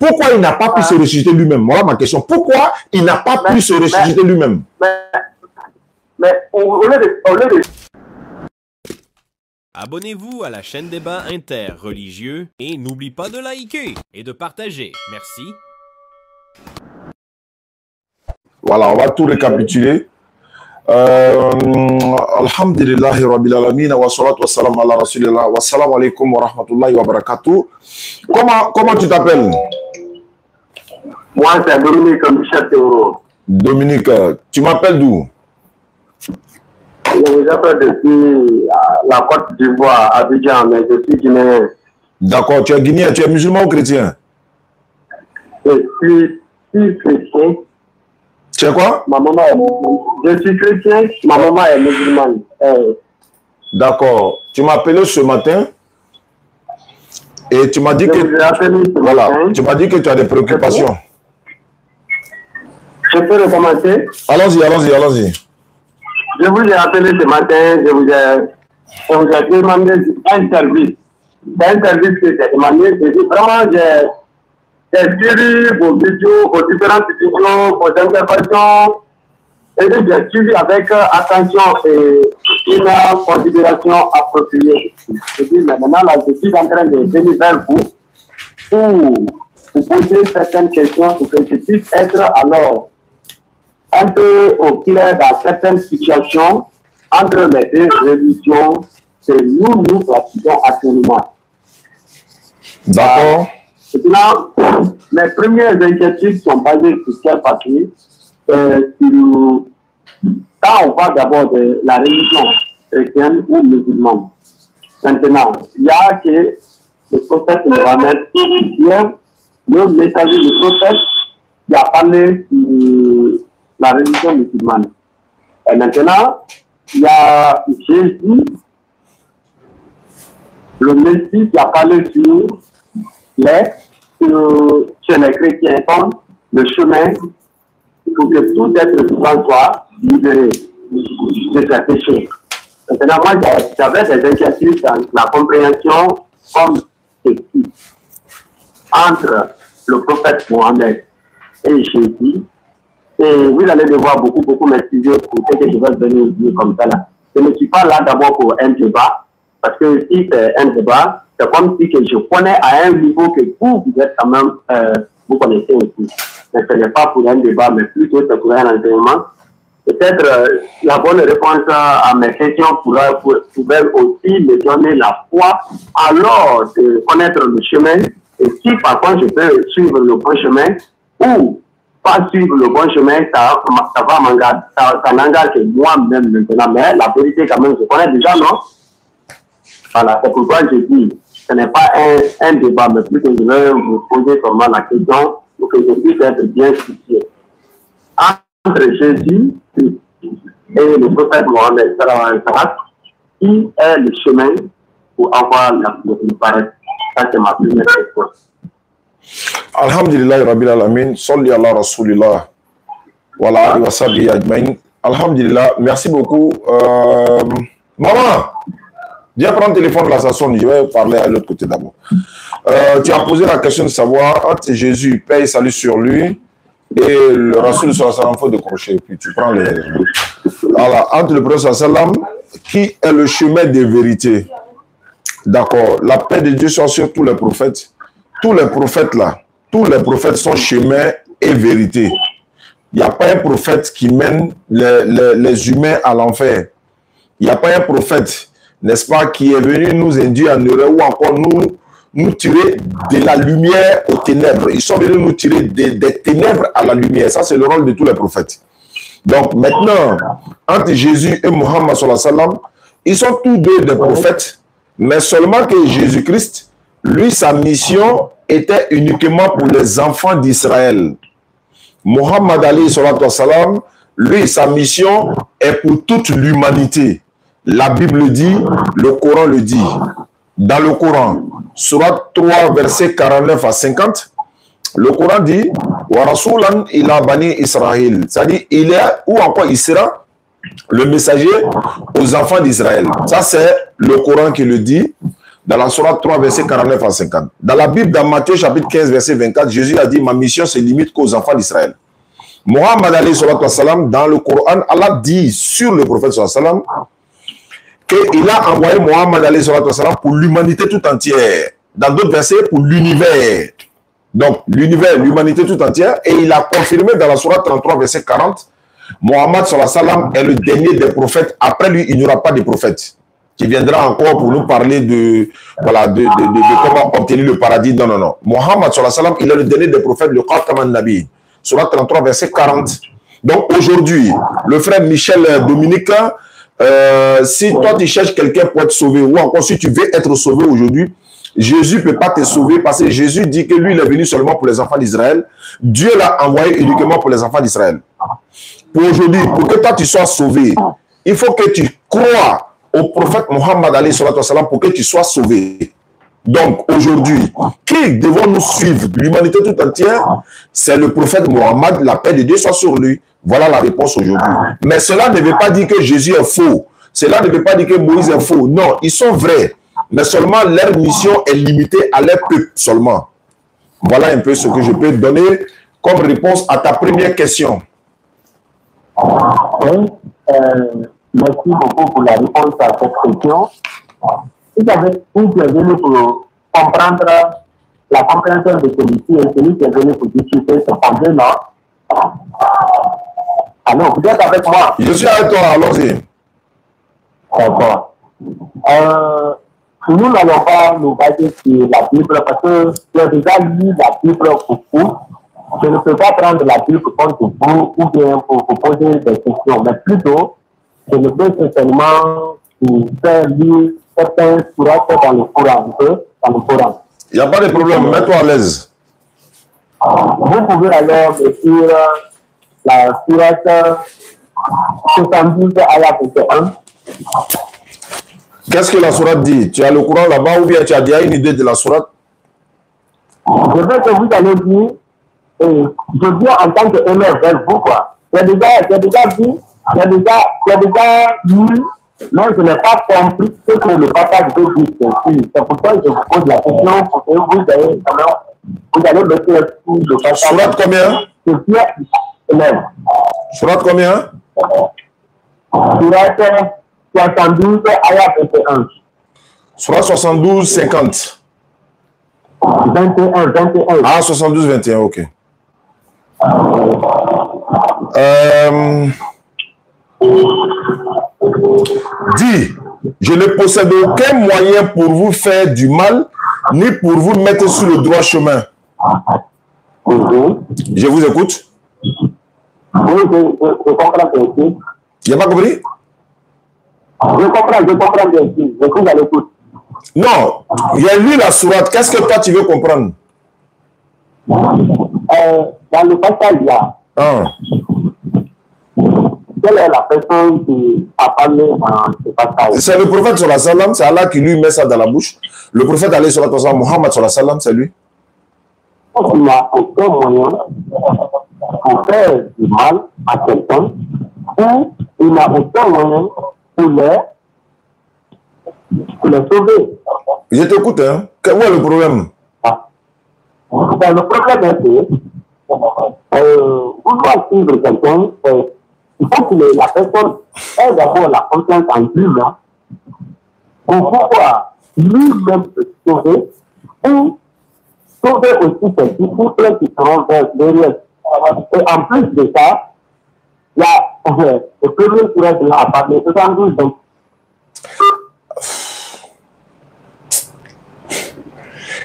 Pourquoi il n'a pas pu se ressusciter lui-même? Voilà ma question. Pourquoi il n'a pas pu se ressusciter lui-même? Mais au lieu de... Abonnez-vous à la chaîne Débat interreligieux et n'oublie pas de liker et de partager. Merci. Voilà, on va tout récapituler. Alhamdulillahi Rabbil Alamin wa salatu wa salam ala Rasulillah wa salam alaikum wa rahmatullahi wa barakatuh. Comment tu t'appelles? Moi, c'est Dominique Michel Théoro. Dominique, tu m'appelles d'où? Je vous appelle depuis la Côte d'Ivoire, Abidjan, mais je suis guinéen. D'accord, tu es guinéen, tu es musulman ou chrétien? Je suis chrétien. Tu es quoi? Ma maman je suis chrétien, ma maman est musulmane. D'accord, tu m'as appelé ce matin et tu m'as dit tu m'as dit que tu as des préoccupations. Je peux recommencer? Allons-y. Je vous ai appelé ce matin, je vous ai demandé un service. C'est un service que j'ai demandé. Vraiment, j'ai suivi vos vidéos, vos différentes vidéos, vos interventions. Et j'ai suivi avec attention et une considération appropriée. Je dis, mais maintenant, là, je suis en train de venir vers vous pour vous poser certaines questions pour que je puisse être alors un peu au clair dans certaines situations entre les deux religions que nous pratiquons actuellement. D'accord. Maintenant, mes premières inquiétudes sont basées sur quelle partie? Quand on parle d'abord de la religion chrétienne ou musulmane, maintenant, il y a que le prophète Mohammed, le messager du prophète, qui a parlé sur la religion musulmane. Et maintenant, il y a Jésus, le Messie, qui a parlé sur chez les chrétiens, comme le chemin pour que tout être vivant soit libéré de ses péchés. Maintenant, moi, j'avais des inquiétudes dans la compréhension comme ceci entre le prophète Mohammed et Jésus. Et vous allez devoir beaucoup m'excuser pour ce que je vais venir dire comme ça là. Je ne suis pas là d'abord pour un débat, parce que si c'est un débat, c'est comme si que je connais à un niveau que vous êtes quand même, vous connaissez aussi. Mais ce n'est pas pour un débat, mais plutôt c'est pour un entraînement. Peut-être la bonne réponse à mes questions pourrait aussi me donner la foi, alors de connaître le chemin. Et si par contre je peux suivre le bon chemin, ou pas suivre le bon chemin, ça n'engage que moi-même maintenant. Mais la vérité, quand même, je connais déjà, non? Voilà, c'est pourquoi je dis, ce n'est pas un débat, mais plutôt je vais vous poser seulement la question pour que je puisse être bien situé. Entre Jésus et le prophète Mohammed, qui est le chemin pour avoir le paradis? Ça, c'est ma première question. Alhamdulillah Rabbil Alamin, salli ala Rasulillah, voilà, wa salli ajmain. Alhamdulillah, merci beaucoup. Maman, viens prendre le téléphone là, ça sonne, je vais parler à l'autre côté d'abord. Tu as posé la question de savoir entre Jésus, paix et salut sur lui, et le Rasul sallallahu faut décrocher, puis tu prends les... Voilà, entre le prophète sallam, qui est le chemin des vérités. D'accord, la paix de Dieu soit sur tous les prophètes. Tous les prophètes là, tous les prophètes sont chemin et vérité. Il n'y a pas un prophète qui mène les humains à l'enfer. Il n'y a pas un prophète, n'est-ce pas, qui est venu nous induire en erreur ou encore nous tirer de la lumière aux ténèbres. Ils sont venus nous tirer des ténèbres à la lumière. Ça, c'est le rôle de tous les prophètes. Donc maintenant, entre Jésus et Mohammed sallallahu alayhi wa sallam, ils sont tous deux des prophètes, mais seulement que Jésus-Christ, lui, sa mission était uniquement pour les enfants d'Israël. Mohammed alayhi salatu wa salam, lui, sa mission est pour toute l'humanité. La Bible dit, le Coran le dit. Dans le Coran, surat 3, verset 49 à 50, le Coran dit wa rasulan ila bani Israël. C'est-à-dire, il est, ou encore il sera le messager aux enfants d'Israël. Ça, c'est le Coran qui le dit. Dans la Sourate 3, verset 49 à 50. Dans la Bible, dans Matthieu chapitre 15, verset 24, Jésus a dit, ma mission se limite qu'aux enfants d'Israël. Mohammed alayhi salam, dans le Coran, Allah dit sur le prophète sallam qu'il a envoyé Mohammed alayhi salam pour l'humanité tout entière. Dans d'autres versets, pour l'univers. Donc, l'univers, l'humanité tout entière. Et il a confirmé dans la Sourate 33, verset 40, Mohammed sallam est le dernier des prophètes. Après lui, il n'y aura pas de prophète qui viendra encore pour nous parler de comment obtenir le paradis. Non, non, non. Mohammed sallam, il est le dernier des prophètes, le Khataman Nabi. Sourate 33, verset 40. Donc aujourd'hui, le frère Michel Dominique, si toi tu cherches quelqu'un pour être sauvé, ou encore si tu veux être sauvé aujourd'hui, Jésus ne peut pas te sauver parce que Jésus dit que lui il est venu seulement pour les enfants d'Israël. Dieu l'a envoyé uniquement pour les enfants d'Israël. Pour aujourd'hui, pour que toi tu sois sauvé, il faut que tu crois au prophète Mohammed alayhi salam pour que tu sois sauvé. Donc, aujourd'hui, qui devons nous suivre? L'humanité tout entière, c'est le prophète Mohammed, la paix de Dieu soit sur lui. Voilà la réponse aujourd'hui. Mais cela ne veut pas dire que Jésus est faux. Cela ne veut pas dire que Moïse est faux. Non, ils sont vrais. Mais seulement leur mission est limitée à leur peuple seulement. Voilà un peu ce que je peux donner comme réponse à ta première question. Oui, merci beaucoup pour la réponse à cette question. Vous avez une qui est venu pour comprendre la compréhension de celui-ci et celui qui est venu pour discuter, c'est André, non? Alors, vous êtes avec moi? Je suis avec toi, allons-y. D'accord. Nous n'allons pas nous baser sur la Bible parce que j'ai déjà lu la Bible beaucoup. Je ne peux pas prendre la Bible contre vous ou bien pour vous poser des questions, mais plutôt, je ne peux certainement vous faire lire certains sourates dans le Coran. Il n'y a pas de problème, mets-toi à l'aise. Vous pouvez alors écrire la sourate 72 ayat 21. Qu'est-ce que la sourate dit? Tu as le Coran là-bas ou bien tu as déjà une idée de la sourate? Je veux que vous allez dire, et je viens en tant qu'élève vers vous, quoi. J'ai déjà dit, j'ai déjà lu, mais je n'ai pas compris ce que le papa veut dire. C'est pourquoi je vous pose la question pour que vous allez mettre le papa. Sourate combien? Je suis élève. Sourate combien? Sourate 72 ayat 21. Sourate 72, 50. 21. Ah, 72, 21, ok. Dis, je ne possède aucun moyen pour vous faire du mal, ni pour vous mettre sur le droit chemin. Je vous écoute. Oui, je comprends bien. Tu n'as pas compris? Je comprends bien. Je suis à l'écoute. Non, il y a lu la sourate. Qu'est-ce que toi tu veux comprendre? Dans le passage là, quelle est la personne qui a parlé dans ce passage? C'est le prophète sallallahu alayhi wa sallam, c'est Allah qui lui met ça dans la bouche. Le prophète alayhi wa sallam, Mohammed sallallahu alayhi wa sallam, c'est lui. Il n'y a aucun moyen pour faire du mal à quelqu'un, ou il n'y a aucun moyen pour les sauver. Je t'écoute, hein. Quel est le problème? Le problème est que vous doit suivre quelqu'un, il faut que la personne ait d'abord la confiance en lui-même pour pouvoir lui-même se sauver ou sauver aussi ses disciples qui seront derrière. Et en plus de ça, il y a le premier courage de la parler 72.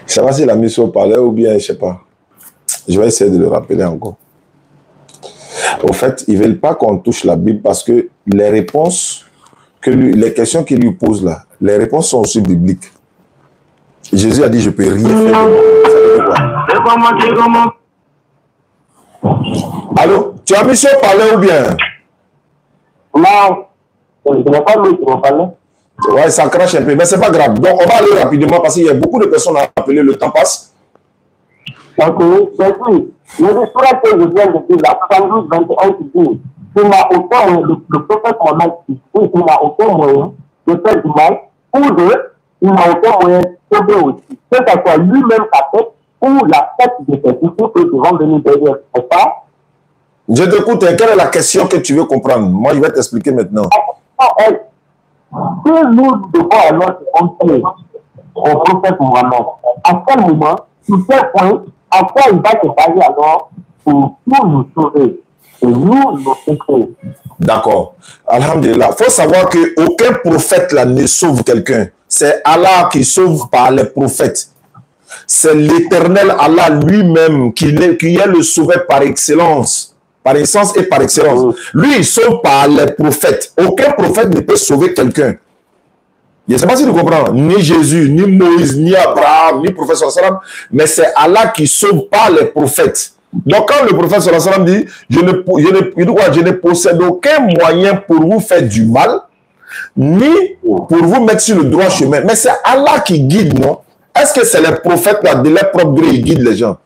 Je ne sais pas si la mission parlait ou bien, je ne sais pas. Je vais essayer de le rappeler encore. Au fait, ils ne veulent pas qu'on touche la Bible parce que les réponses, les questions qu'ils lui posent là, les réponses sont aussi bibliques. Jésus a dit, je ne peux rien faire. Allô? Tu as mis sur parler ou bien? Non, je n'ai pas mis sur parler. Ouais, ça crache un peu, mais c'est pas grave. Donc, on va aller rapidement parce qu'il y a beaucoup de personnes à appeler, le temps passe. Ok, c'est tout. Le sourate que je viens de dire, la 72, 21, qui dit, il n'a aucun moyen, le prophète Mohammed dit, il n'a aucun moyen de faire du mal ou de il n'a aucun moyen de sauver aussi. Que ce soit lui-même sa tête ou la tête de ses disciples qui vont venir derrière. C'est ça? Je t'écoute. Quelle est la question que tu veux comprendre? Moi, je vais t'expliquer maintenant. Si nous devons alors se confier au prophète Mohammed, à quel moment, sur quel point, à quoi il va se baser alors pour nous sauver et nous péchés? D'accord. Alhamdulillah. Il faut savoir qu'aucun prophète là ne sauve quelqu'un. C'est Allah qui sauve par les prophètes. C'est l'éternel Allah lui-même qui est le sauveur par excellence. Par essence et par excellence. Lui, il sauve par les prophètes. Aucun prophète ne peut sauver quelqu'un. Je ne sais pas si tu comprends. Ni Jésus, ni Moïse, ni Abraham, ni prophète sallam. Mais c'est Allah qui sauve par les prophètes. Donc quand le prophète sallam dit, je ne possède aucun moyen pour vous faire du mal, ni pour vous mettre sur le droit chemin. Mais c'est Allah qui guide, non? Est-ce que c'est les prophètes là, de leur propre gré, qui guident les gens?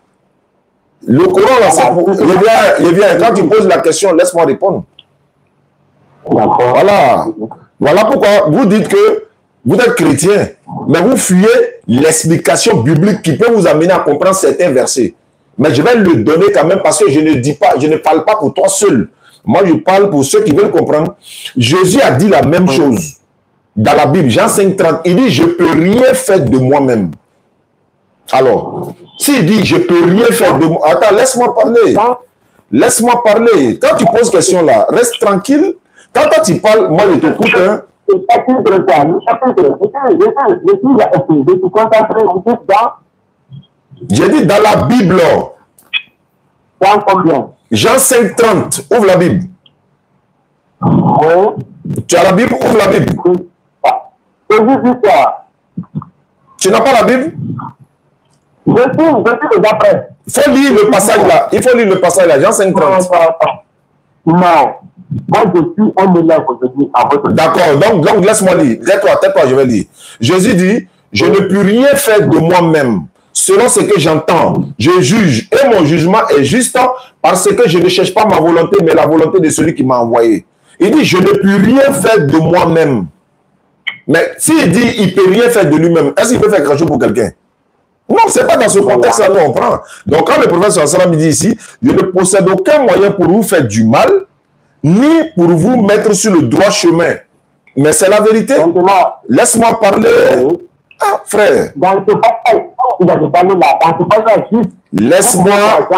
Le Coran, là, c'est quand tu poses la question, laisse-moi répondre. Voilà. Voilà pourquoi vous dites que vous êtes chrétien, mais vous fuyez l'explication biblique qui peut vous amener à comprendre certains versets. Mais je vais le donner quand même parce que je ne parle pas pour toi seul. Moi, je parle pour ceux qui veulent comprendre. Jésus a dit la même chose dans la Bible, Jean 5,30. Il dit, je ne peux rien faire de moi-même. Alors, s'il dit, je ne peux rien faire de moi... Attends, laisse-moi parler. Laisse-moi parler. Quand tu poses question là, reste tranquille. Quand toi tu parles, moi je t'écoute. Hein. J'ai dit dans la Bible. Jean 5,30. Ouvre la Bible. Tu as la Bible? Ouvre la Bible. Tu n'as pas la Bible? Je suis déjà prêt. Il faut lire le passage là. Il faut lire le passage là. Jean 5,30. Non. Moi, je suis un élève aujourd'hui à votre... D'accord. Donc laisse-moi lire. Tais-toi, je vais lire. Jésus dit, je ne peux rien faire de moi-même. Selon ce que j'entends, je juge. Et mon jugement est juste parce que je ne cherche pas ma volonté, mais la volonté de celui qui m'a envoyé. Il dit, je ne peux rien faire de moi-même. Mais s'il dit, il ne peut rien faire de lui-même, est-ce qu'il peut faire quelque chose pour quelqu'un? Non, ce n'est pas dans ce contexte-là qu'on prend. Donc, quand le prophète sallam dit ici, je ne possède aucun moyen pour vous faire du mal, ni pour vous mettre sur le droit chemin. Mais c'est la vérité. Laisse-moi parler. Ah, frère.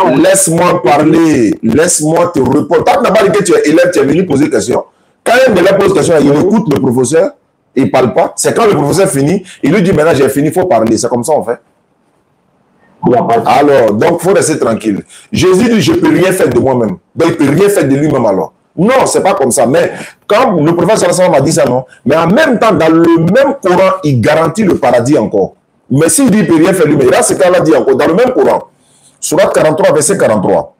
Laisse-moi parler. Laisse-moi te répondre. Tant que tu es élève, tu es venu poser question. Quand un élève pose question, il écoute le professeur, il ne parle pas. C'est quand le professeur finit, il lui dit maintenant j'ai fini, il faut parler. C'est comme ça en fait. Alors, donc, il faut rester tranquille. Jésus dit, je ne peux rien faire de moi-même. Donc, il ne peut rien faire de lui-même alors. Non, ce n'est pas comme ça. Mais quand le prophète sallallahu alayhi wa sallam a dit ça, non. Mais en même temps, dans le même Coran, il garantit le paradis encore. Mais s'il dit qu'il ne peut rien faire lui-même, là, c'est qu'Allah dit encore, dans le même Coran, Surat 43, verset 43.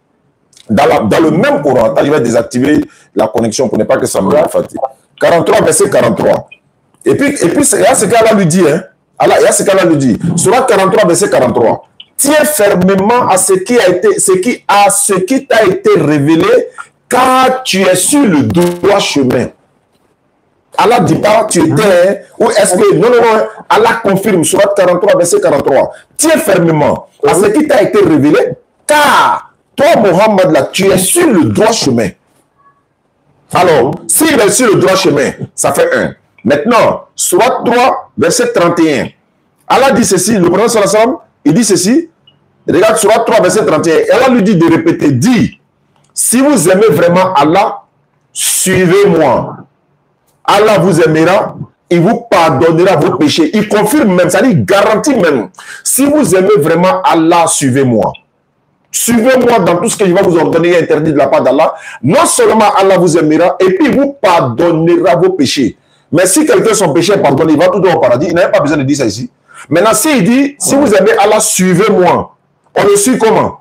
Dans le même Coran, attends, je vais désactiver la connexion pour ne pas que ça me fatigue. 43, verset 43. Et puis là, c'est qu'Allah lui dit, hein. Là, c'est qu'Allah lui dit. Surat 43, verset 43. Tiens fermement à ce qui t'a été révélé, car tu es sur le droit chemin. Allah dit pas tu étais, ou est-ce que, non, Allah confirme, surat 43, verset 43. Tiens fermement à ce qui t'a été révélé, car toi, Mohammed, là, tu es sur le droit chemin. Alors, s'il est sur le droit chemin, ça fait 1. Maintenant, surat 3, verset 31. Allah dit ceci, le prophète sallallahu alayhi wa sallam, il dit ceci, regarde surat 3, verset 31. Allah lui dit de répéter, dit, si vous aimez vraiment Allah, suivez-moi. Allah vous aimera, il vous pardonnera vos péchés. Il confirme même, ça dit garantit même. Si vous aimez vraiment Allah, suivez-moi. Suivez-moi dans tout ce que je vais vous ordonner et interdit de la part d'Allah. Non seulement Allah vous aimera, et puis il vous pardonnera vos péchés. Mais si quelqu'un son péché est pardonné, il va tout droit au paradis. Il n'a pas besoin de dire ça ici. Maintenant, s'il dit, si vous aimez Allah, suivez-moi. On le suit comment?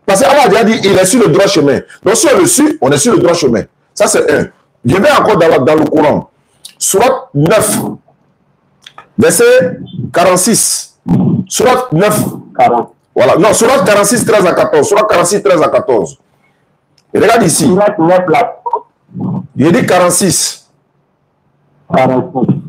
Parce qu'Allah a déjà dit, il est sur le droit chemin. Donc si on le suit, on est sur le droit chemin. Ça c'est 1. Je vais encore dans le Coran. Surat 9, verset 46. Surat 9. Voilà. Non, surat 46, 13 à 14. Surat 46, 13 à 14. Et regarde ici. Il dit 46.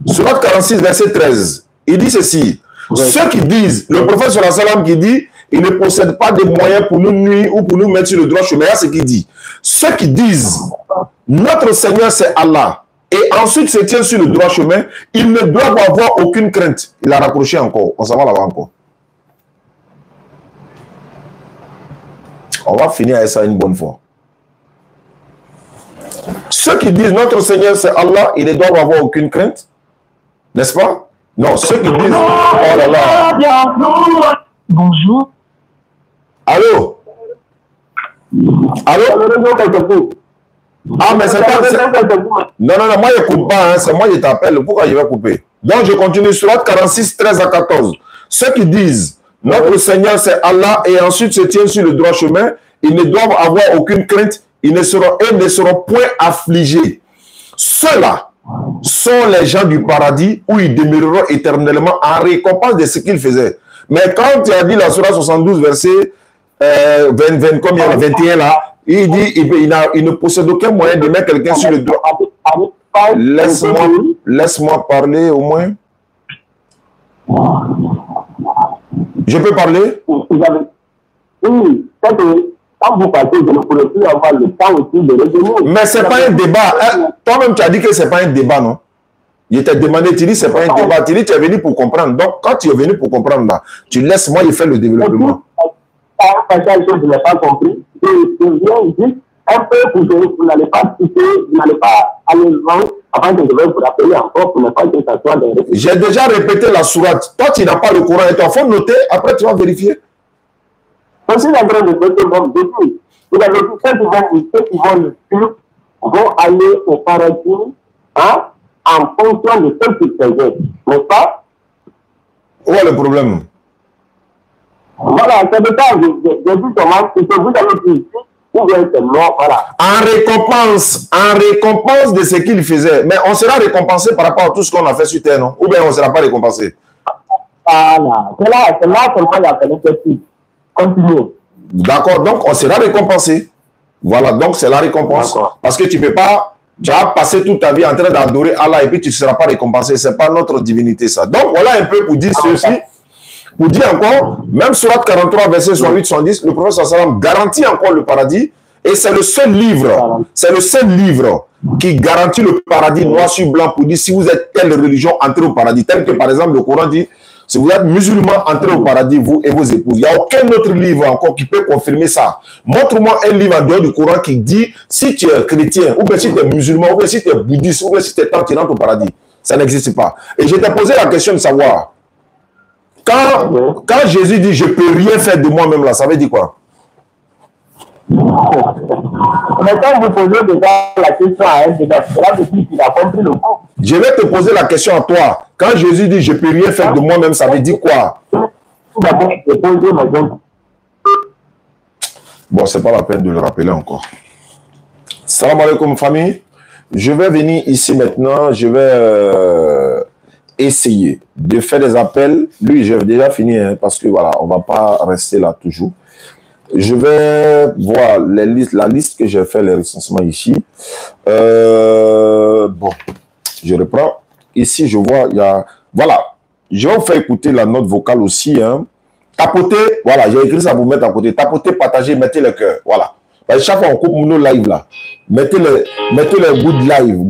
Surat 46, verset 13. Il dit ceci. Ceux qui disent, le prophète sallallahu alayhi wa sallam qui dit, il ne possède pas de moyens pour nous nuire ou pour nous mettre sur le droit chemin. C'est ce qu'il dit. Ceux qui disent, notre Seigneur c'est Allah, et ensuite se tiennent sur le droit chemin, ils ne doivent avoir aucune crainte. Il a raccroché encore. On s'en va là-bas encore. On va finir avec ça une bonne fois. Ceux qui disent notre Seigneur c'est Allah, ils ne doivent avoir aucune crainte. N'est-ce pas? Non, ceux qui disent oh là là. Bonjour. Allô? Allô? Ah, mais c'est pas... Non, non, non, moi je coupe pas, hein, c'est moi qui t'appelle. Pourquoi je vais couper? Donc je continue sur 46, 13 à 14. Ceux qui disent notre Seigneur c'est Allah et ensuite se tiennent sur le droit chemin, ils ne doivent avoir aucune crainte, ils ne seront point affligés. Ceux-là sont les gens du paradis où ils demeureront éternellement en récompense de ce qu'ils faisaient. Mais quand tu as dit la Surah 72, verset 21 là, il dit il ne possède aucun moyen de mettre quelqu'un sur le droit. Laisse-moi parler au moins. Je peux parler? Oui, quand vous partez, je ne pourrais plus avoir le temps aussi de revenir. Mais ce n'est pas un débat. Hein? Toi-même, tu as dit que ce n'est pas un débat, non? Je t'ai demandé, tu dis ce n'est pas un débat. Tu dis tu es venu pour comprendre. Donc, quand tu es venu pour comprendre, là, tu laisses moi, il fait le développement. Je n'ai pas compris. Je viens juste un peu pour que vous n'allez pas citer, vous n'allez pas aller loin avant que je vais vous rappeler encore pour ne pas que ça soit des répétitions. J'ai déjà répété la sourate. Toi, tu n'as pas le Coran et toi, il faut noter. Après, tu vas vérifier. Je suis en train de noter mon défi. Vous avez dit ceux qui vont le suivre vont aller au paradis hein, en fonction de ce qu'ils faisaient. N'est-ce pas? Où est le problème? Voilà, c'est de ça que je dis comment, c'est que vous avez dit ou bien c'est mort, voilà. En récompense de ce qu'il faisait. Mais on sera récompensé par rapport à tout ce qu'on a fait sur terre, non? Ou bien on ne sera pas récompensé? Voilà, c'est là seulement il y a fait continuez. D'accord, donc on sera récompensé. Voilà, donc c'est la récompense. Parce que tu ne peux pas, tu as passé toute ta vie en train d'adorer Allah et puis tu ne seras pas récompensé. Ce n'est pas notre divinité, ça. Donc voilà un peu pour dire ceci. Pour dire encore, même sur 43, verset 68-70, le prophète sallam garantit encore le paradis. Et c'est le seul livre, qui garantit le paradis noir sur blanc pour dire si vous êtes telle religion, entrez au paradis. Tel que par exemple le Coran dit, si vous êtes musulman, entrez au paradis, vous et vos épouses. Il n'y a aucun autre livre encore qui peut confirmer ça. Montre-moi un livre en dehors du Coran qui dit si tu es chrétien, ou bien si tu es musulman, ou bien si tu es bouddhiste, ou bien si tu es tant, tu rentres au paradis. Ça n'existe pas. Et je t'ai posé la question de savoir, quand Jésus dit je ne peux rien faire de moi-même là, ça veut dire quoi? Mais quand vous posez déjà la question à elle, c'est là depuis qu'il a compris le coup. Je vais te poser la question à toi. Quand Jésus dit je ne peux rien faire de moi-même, ça veut dire quoi? Bon, c'est pas la peine de le rappeler encore. Salam alaikum famille. Je vais venir ici maintenant, je vais essayer de faire des appels. Lui, j'ai déjà fini, hein, parce que voilà, on ne va pas rester là toujours. Je vais voir la liste que j'ai fait, les recensements ici. Bon, je reprends. Ici, je vois, il y a... Voilà, je vais vous faire écouter la note vocale aussi. Hein. Tapotez, voilà, j'ai écrit ça pour mettre à côté. Tapotez, partagez, mettez le cœur. Voilà. Parce que chaque fois, on coupe nos live là. Mettez le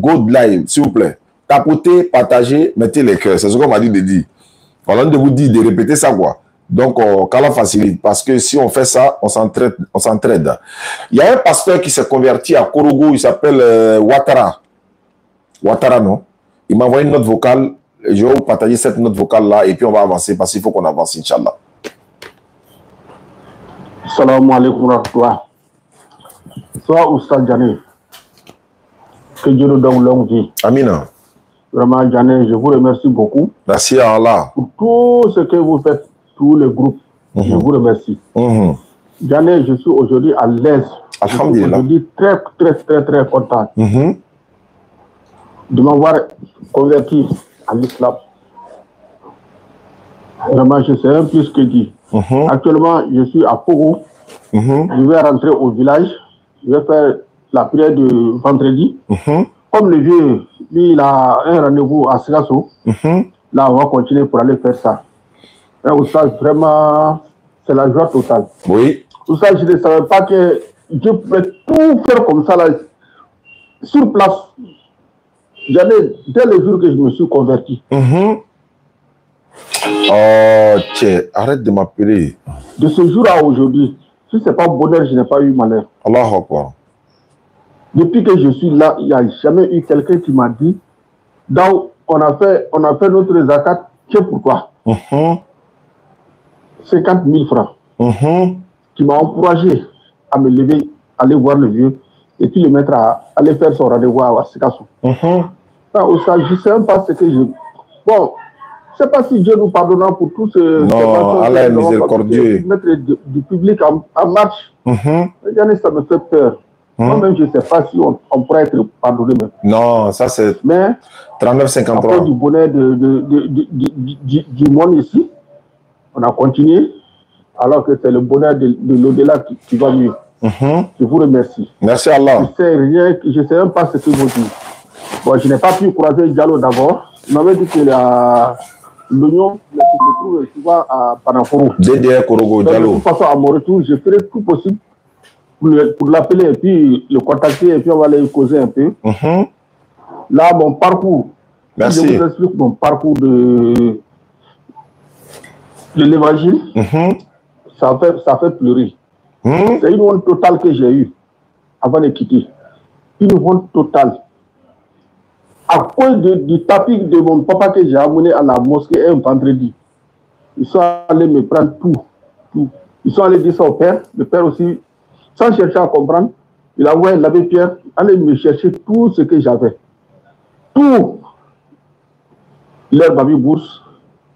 good live, s'il vous plaît. Tapotez, partagez, mettez les cœurs. C'est ce qu'on m'a dit de dire. Voilà, de vous dire de répéter ça, quoi. Donc, qu'Allah facilite. Parce que si on fait ça, on s'entraide. Il y a un pasteur qui s'est converti à Korogo, il s'appelle Ouattara. Ouattara, non? Il m'a envoyé une note vocale. Je vais vous partager cette note vocale-là et puis on va avancer parce qu'il faut qu'on avance, Inch'Allah. Salam alaikum rahmatullah. Soit Oustad Djane. Que Dieu nous donne longue vie. Amina. Vraiment, Djane, je vous remercie beaucoup. Merci à Allah. Pour tout ce que vous faites, tous les groupes. Je vous remercie. Djane, je suis aujourd'hui à l'aise. Alhamdulillah. Je suis très content de m'avoir converti à l'islam. Vraiment, je sais un peu ce que dit. Actuellement, je suis à Pogo. Je vais rentrer au village. Je vais faire la prière de vendredi. Comme le vieux, lui, il a un rendez-vous à Sigasso. Là, on va continuer pour aller faire ça. Mais Oustaz, vraiment, c'est la joie totale. Oui. Oustaz, je ne savais pas que Dieu pouvait tout faire comme ça, là, sur place. J'allais, dès le jour que je me suis converti. Oh, tiens, arrête de m'appeler. De ce jour à aujourd'hui, si ce n'est pas bonheur, je n'ai pas eu malheur. Allahu Akbar. Depuis que je suis là, il n'y a jamais eu quelqu'un qui m'a dit, donc on a fait notre zakat, c'est pour toi. 50 000 francs. Qui m'a encouragé à me lever, aller voir le vieux, et puis le mettre à aller faire son rendez-vous à Sikassou. Je ne sais même pas ce que je... Bon, je ne sais pas si Dieu nous pardonnera pour tout ce... Non, Allah est miséricordieux. Mettre du public en marche. Ça me fait peur. Moi-même, je ne sais pas si on pourrait être pardonné. Même. Non, ça c'est 39,53. Après du bonheur du monde ici, on a continué, alors que c'est le bonheur de l'au-delà qui va mieux. Je vous remercie. Merci Allah. Je ne sais même pas ce que vous dites. Bon, je n'ai pas pu croiser Diallo d'abord. Il m'avait dit que l'oignon se trouve souvent à Panaforo. DDR Korogo, Diallo. De toute façon, à mon retour, je ferai tout possible pour l'appeler et puis le contacter et puis on va aller causer un peu. Là, mon parcours. Merci. Je vous explique mon parcours de l'évangile. Ça fait pleurer. C'est une honte totale que j'ai eue avant de quitter. Une honte totale. À cause du tapis de mon papa que j'ai amené à la mosquée un vendredi, ils sont allés me prendre tout. Ils sont allés dire ça au père. Le père aussi, sans chercher à comprendre, il a envoyé l'abbé Pierre aller me chercher tout ce que j'avais. Tout. Leur baby bourse,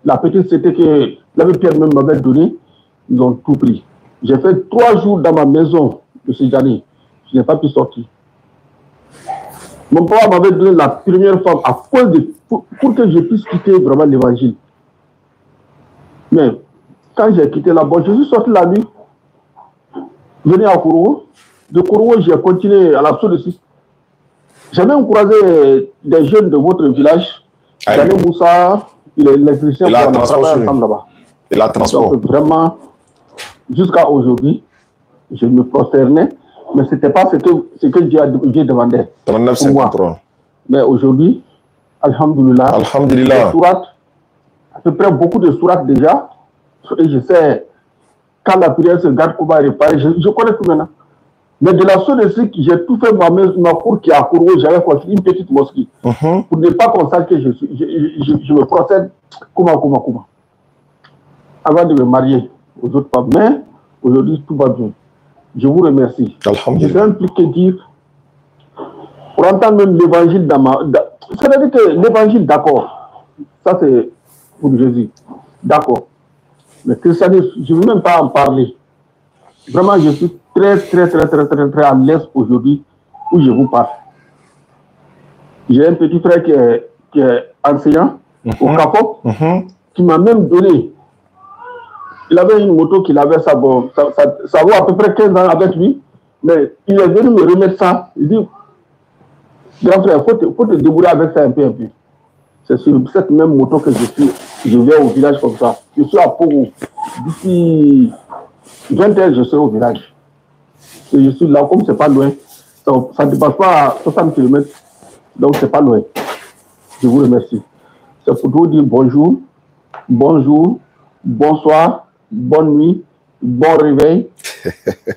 la petite c'était que l'abbé Pierre même m'avait donné, ils ont tout pris. J'ai fait 3 jours dans ma maison de ces années. Je n'ai pas pu sortir. Mon papa m'avait donné la première femme à cause de, pour que je puisse quitter vraiment l'évangile. Mais quand j'ai quitté là-bas, je suis sorti la nuit, venu à Kourouo. De Kourouo, j'ai continué à la de 6. J'ai même croisé des jeunes de votre village. J'allais Moussa, il est électricien, on a travaillé ensemble là-bas. Et la transport. Donc vraiment, jusqu'à aujourd'hui, je me prosternais. Mais ce n'était pas ce que Dieu demandait. 39,53. Mais aujourd'hui, alhamdoulilah, alhamdulillah. À peu près beaucoup de sourates déjà. Et je sais, quand la prière se garde, qu'on va réparer, je connais tout maintenant. Mais de la sorte de ce que j'ai tout fait ma cour qui est à Kourou, j'avais construit une petite mosquée. Pour ne pas qu'on sache que je me procède comment. Avant de me marier aux autres femmes. Mais aujourd'hui, tout va bien. Je vous remercie. Je ne sais même plus que dire. Pour entendre même l'évangile dans ma... C'est-à-dire que l'évangile, d'accord. Ça, c'est pour Jésus. D'accord. Mais christianisme, je ne veux même pas en parler. Vraiment, je suis très à l'aise aujourd'hui où je vous parle. J'ai un petit frère qui est enseignant au CAPOP, qui m'a même donné. Il avait une moto qu'il avait, ça vaut à peu près 15 ans avec lui, mais il est venu me remettre ça. Il dit, grand frère, il faut te débrouiller avec ça un peu. C'est sur cette même moto que je vais au village comme ça. Je suis à Pogo. D'ici 20 heures, je serai au village. Et je suis là, comme c'est pas loin, ça ne dépasse pas 60 km, donc c'est pas loin. Je vous remercie. C'est pour vous dire bonjour, bonsoir, bonne nuit, bon réveil,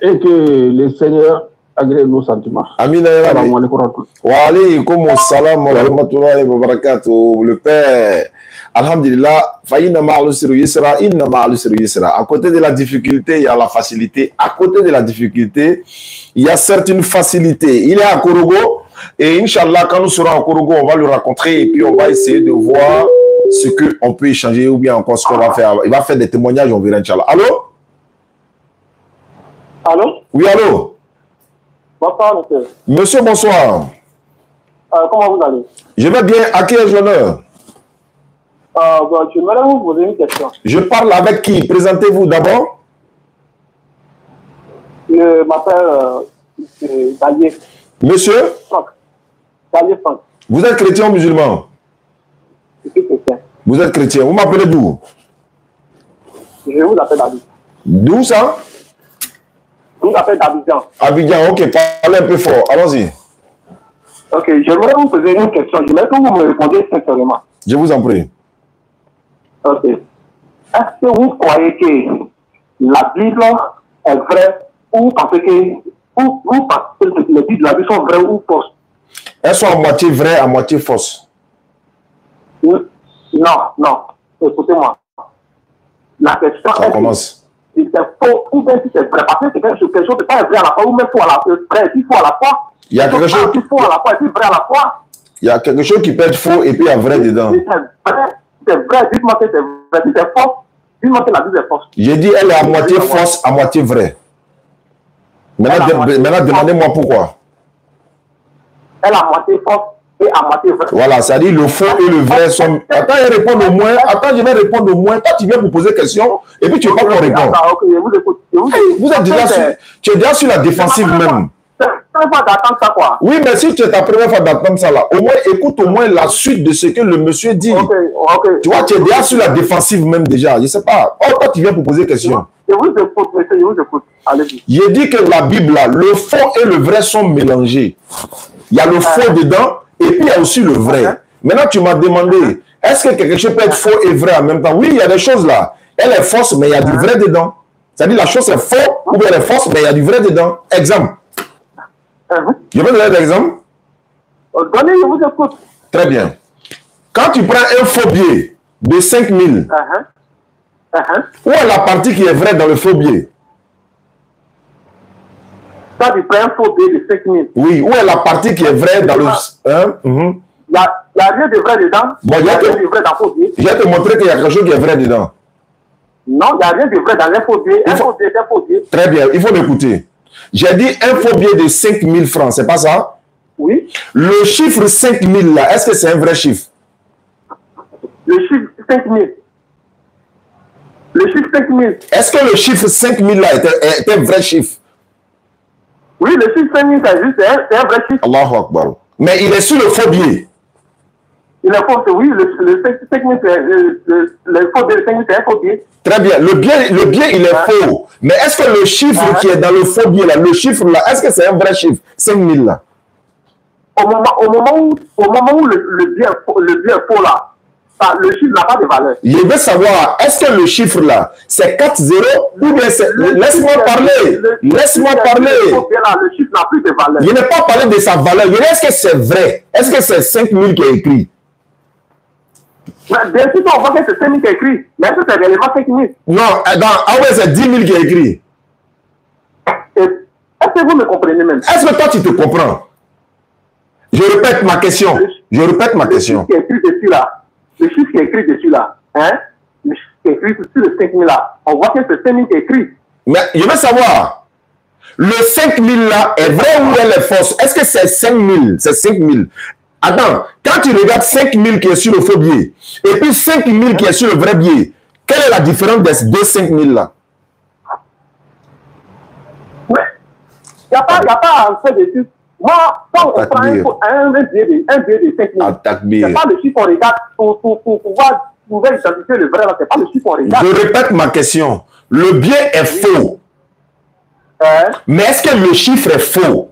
et que le Seigneur agrée nos sentiments. Amin. Wa alaykum assalam wa rahmatullahi wa barakatuh. Le Père, alhamdulillah, inna ma'al usri yusra. À côté de la difficulté, il y a la facilité. À côté de la difficulté, il y a certaines facilités. Il est à Korogo, et Inch'Allah, quand nous serons à Korogo, on va le rencontrer, et puis on va essayer de voir ce qu'on peut échanger, ou bien encore ce qu'on va faire. Il va faire des témoignages, on verra, Inch'Allah. Allô? Allô? Oui, allô? Bonsoir, monsieur. Monsieur, bonsoir. Comment vous allez? Je vais bien. À qui ai-je l'honneur? Je voudrais vous poser une question. Je parle avec qui? Présentez-vous d'abord. Je m'appelle Dalier. Monsieur? Franck. Dalier Franck. Vous êtes chrétien ou musulman? Je suis chrétien. Vous êtes chrétien. Vous m'appelez d'où? Je vous appelle Abidjan. D'où ça? Je vous appelle d'Abidjan. Abidjan, ok, parlez un peu fort. Allons-y. Ok, j'aimerais vous poser une question. J'aimerais que vous me répondiez sincèrement. Je vous en prie. Ok. Est-ce que vous croyez que la Bible est vraie ou pensez que, ou pensez que les Bibles de la Bible sont vraies ou fausses? Elles sont à moitié vraies, à moitié fausses. Non, non. Écoutez-moi. La question Ça est commence. si c'est faux ou bien si c'est vrai. Parce que c'est quelque chose n'est pas vrai à la fois ou même faux à la fois. Vrai, si faux à la fois. Il y a quelque chose. Si faux à la fois, si vrai à la fois. Il y a quelque chose qui peut être faux et puis il y a vrai dedans. Si c'est vrai, dites-moi que c'est vrai. Si c'est faux, dites-moi que la Bible est fausse. J'ai dit elle est à moitié fausse, à moitié vraie. Maintenant, demandez-moi pourquoi. Elle est à moitié fausse et à moitié vraie. Voilà, ça dit le faux et le vrai sont... Attends, je vais répondre au moins. Attends, je vais répondre au moins. Toi, tu viens me poser question et puis tu ne veux pas qu'on réponde. Ok, je vous écoute. Vous êtes déjà sur... Tu es déjà sur la défensive même. C'est la première fois d'attendre ça, quoi. Oui, mais si tu es ta première fois d'attendre ça là, au moins écoute au moins la suite de ce que le monsieur dit. Ok. Tu vois, tu es déjà sur la défensive même déjà. Je ne sais pas. Oh, toi, tu viens pour poser question. Je vous écoute, monsieur, je vous écoute. Allez-y. J'ai dit que la Bible, là, le faux et le vrai sont mélangés. Il y a le faux dedans et puis il y a aussi le vrai. Maintenant, tu m'as demandé, est-ce que quelque chose peut être faux et vrai en même temps? Oui, il y a des choses là. Elle est fausse, mais il y a du vrai dedans. C'est-à-dire la chose est fausse ou bien elle est fausse, mais il y a du vrai dedans. Exemple. Je vais donner l'exemple. Donnez, je vous écoute. Très bien. Quand tu prends un faux billet de 5 000, où est la partie qui est vraie dans le faux billet? Quand tu prends un faux billet de 5 000. Oui, où est la partie qui est vraie dans le... Il n'y a rien de vrai dedans. Bon, il y a rien de vrai dans le faux billet. Je vais te montrer qu'il y a quelque chose qui est vrai dedans. Non, il n'y a rien de vrai dans les faux billets. Un faux billet, c'est un faux billet. Très bien, il faut m'écouter. J'ai dit un faux billet de 5 000 francs, c'est pas ça? Oui. Le chiffre 5 000 là, est-ce que c'est un vrai chiffre? Le chiffre 5 000. Le chiffre 5 000. Est-ce que le chiffre 5 000 là est un vrai chiffre? Oui, le chiffre 5 000, c'est un vrai chiffre. Allahu Akbar. Mais il est sur le faux billet. Il est faux, oui, le 5 000, le faux billet, 5 000, c'est un faux billet. Très bien. Le billet, il est faux. Mais est-ce que le chiffre qui est dans le faux billet là, le chiffre là, est-ce que c'est un vrai chiffre? 5 000 là. Au moment où le billet est faux là, le chiffre n'a pas de valeur. Je veux savoir, est-ce que le chiffre là, c'est 4-0 ou bien c'est... Laisse-moi parler. Laisse-moi parler. Le chiffre n'a plus de valeur. Je n'ai pas parlé de sa valeur. Je dis, est-ce que c'est vrai? Est-ce que c'est 5 000 qui est écrit? Bien sûr, on voit que c'est 5 000 qui est écrit. Mais est-ce que c'est réellement 5 000? Non, c'est 10 000 qui est écrit. Est-ce que vous me comprenez même? Est-ce que toi, tu te comprends? Je répète ma question. Je répète ma question. Le chiffre qui est écrit dessus là, le chiffre qui est écrit dessus là, le chiffre qui est écrit sur le 5 000 là, on voit que c'est 5 000 qui est écrit. Mais je veux savoir, le 5 000 là est vrai ou elle est fausse? Est-ce que c'est 5 000? C'est 5 000. Attends, quand tu regardes 5 000 qui est sur le faux billet, et puis 5 000 qui est sur le vrai billet, quelle est la différence des deux 5 000 là? Ouais. Il n'y a pas à en faire dessus. Moi, quand on prend un billet de 5 000, c'est pas le chiffre qu'on regarde pour pouvoir identifier le vrai, c'est pas le chiffre qu'on regarde. Je répète ma question. Le billet est faux. Mais est-ce que le chiffre est faux?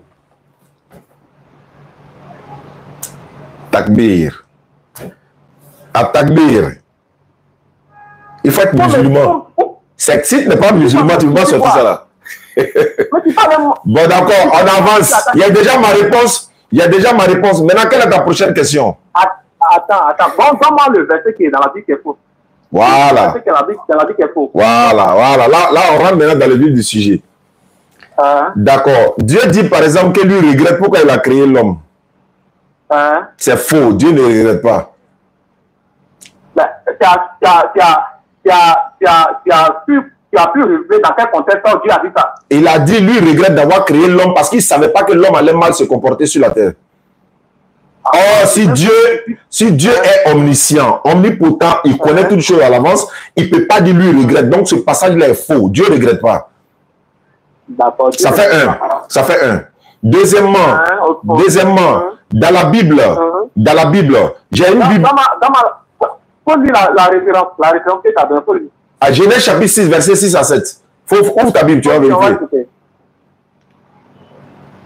Takbir. À Takbir. Il faut être musulman. Si tu n'es pas musulman, tu ne peux pas sortir ça là. Bon, d'accord, on avance. Il y a déjà ma réponse. Maintenant, quelle est ta prochaine question? Attends. Bon, donne-moi le verset qui est dans la Bible qui est faux. Voilà. Le verset qui est dans la Bible qui est faux. Voilà. Là, on rentre maintenant dans le vif du sujet. D'accord. Dieu dit par exemple que lui regrette pourquoi il a créé l'homme. C'est faux. Dieu ne regrette pas. Tu as pu révéler dans quel contexte Dieu a dit ça? Il a dit, lui, regrette d'avoir créé l'homme parce qu'il ne savait pas que l'homme allait mal se comporter sur la terre. Or, si Dieu est omniscient, omnipotent, il connaît toutes choses à l'avance, il ne peut pas dire lui regrette. Donc, ce passage-là est faux. Dieu ne regrette pas. Ça fait un. Deuxièmement, dans la Bible, j'ai une Bible. faut lire la référence que tu as donnée. À Genèse chapitre 6, verset 6 à 7. Ouvre ta Bible, tu vas vérifier.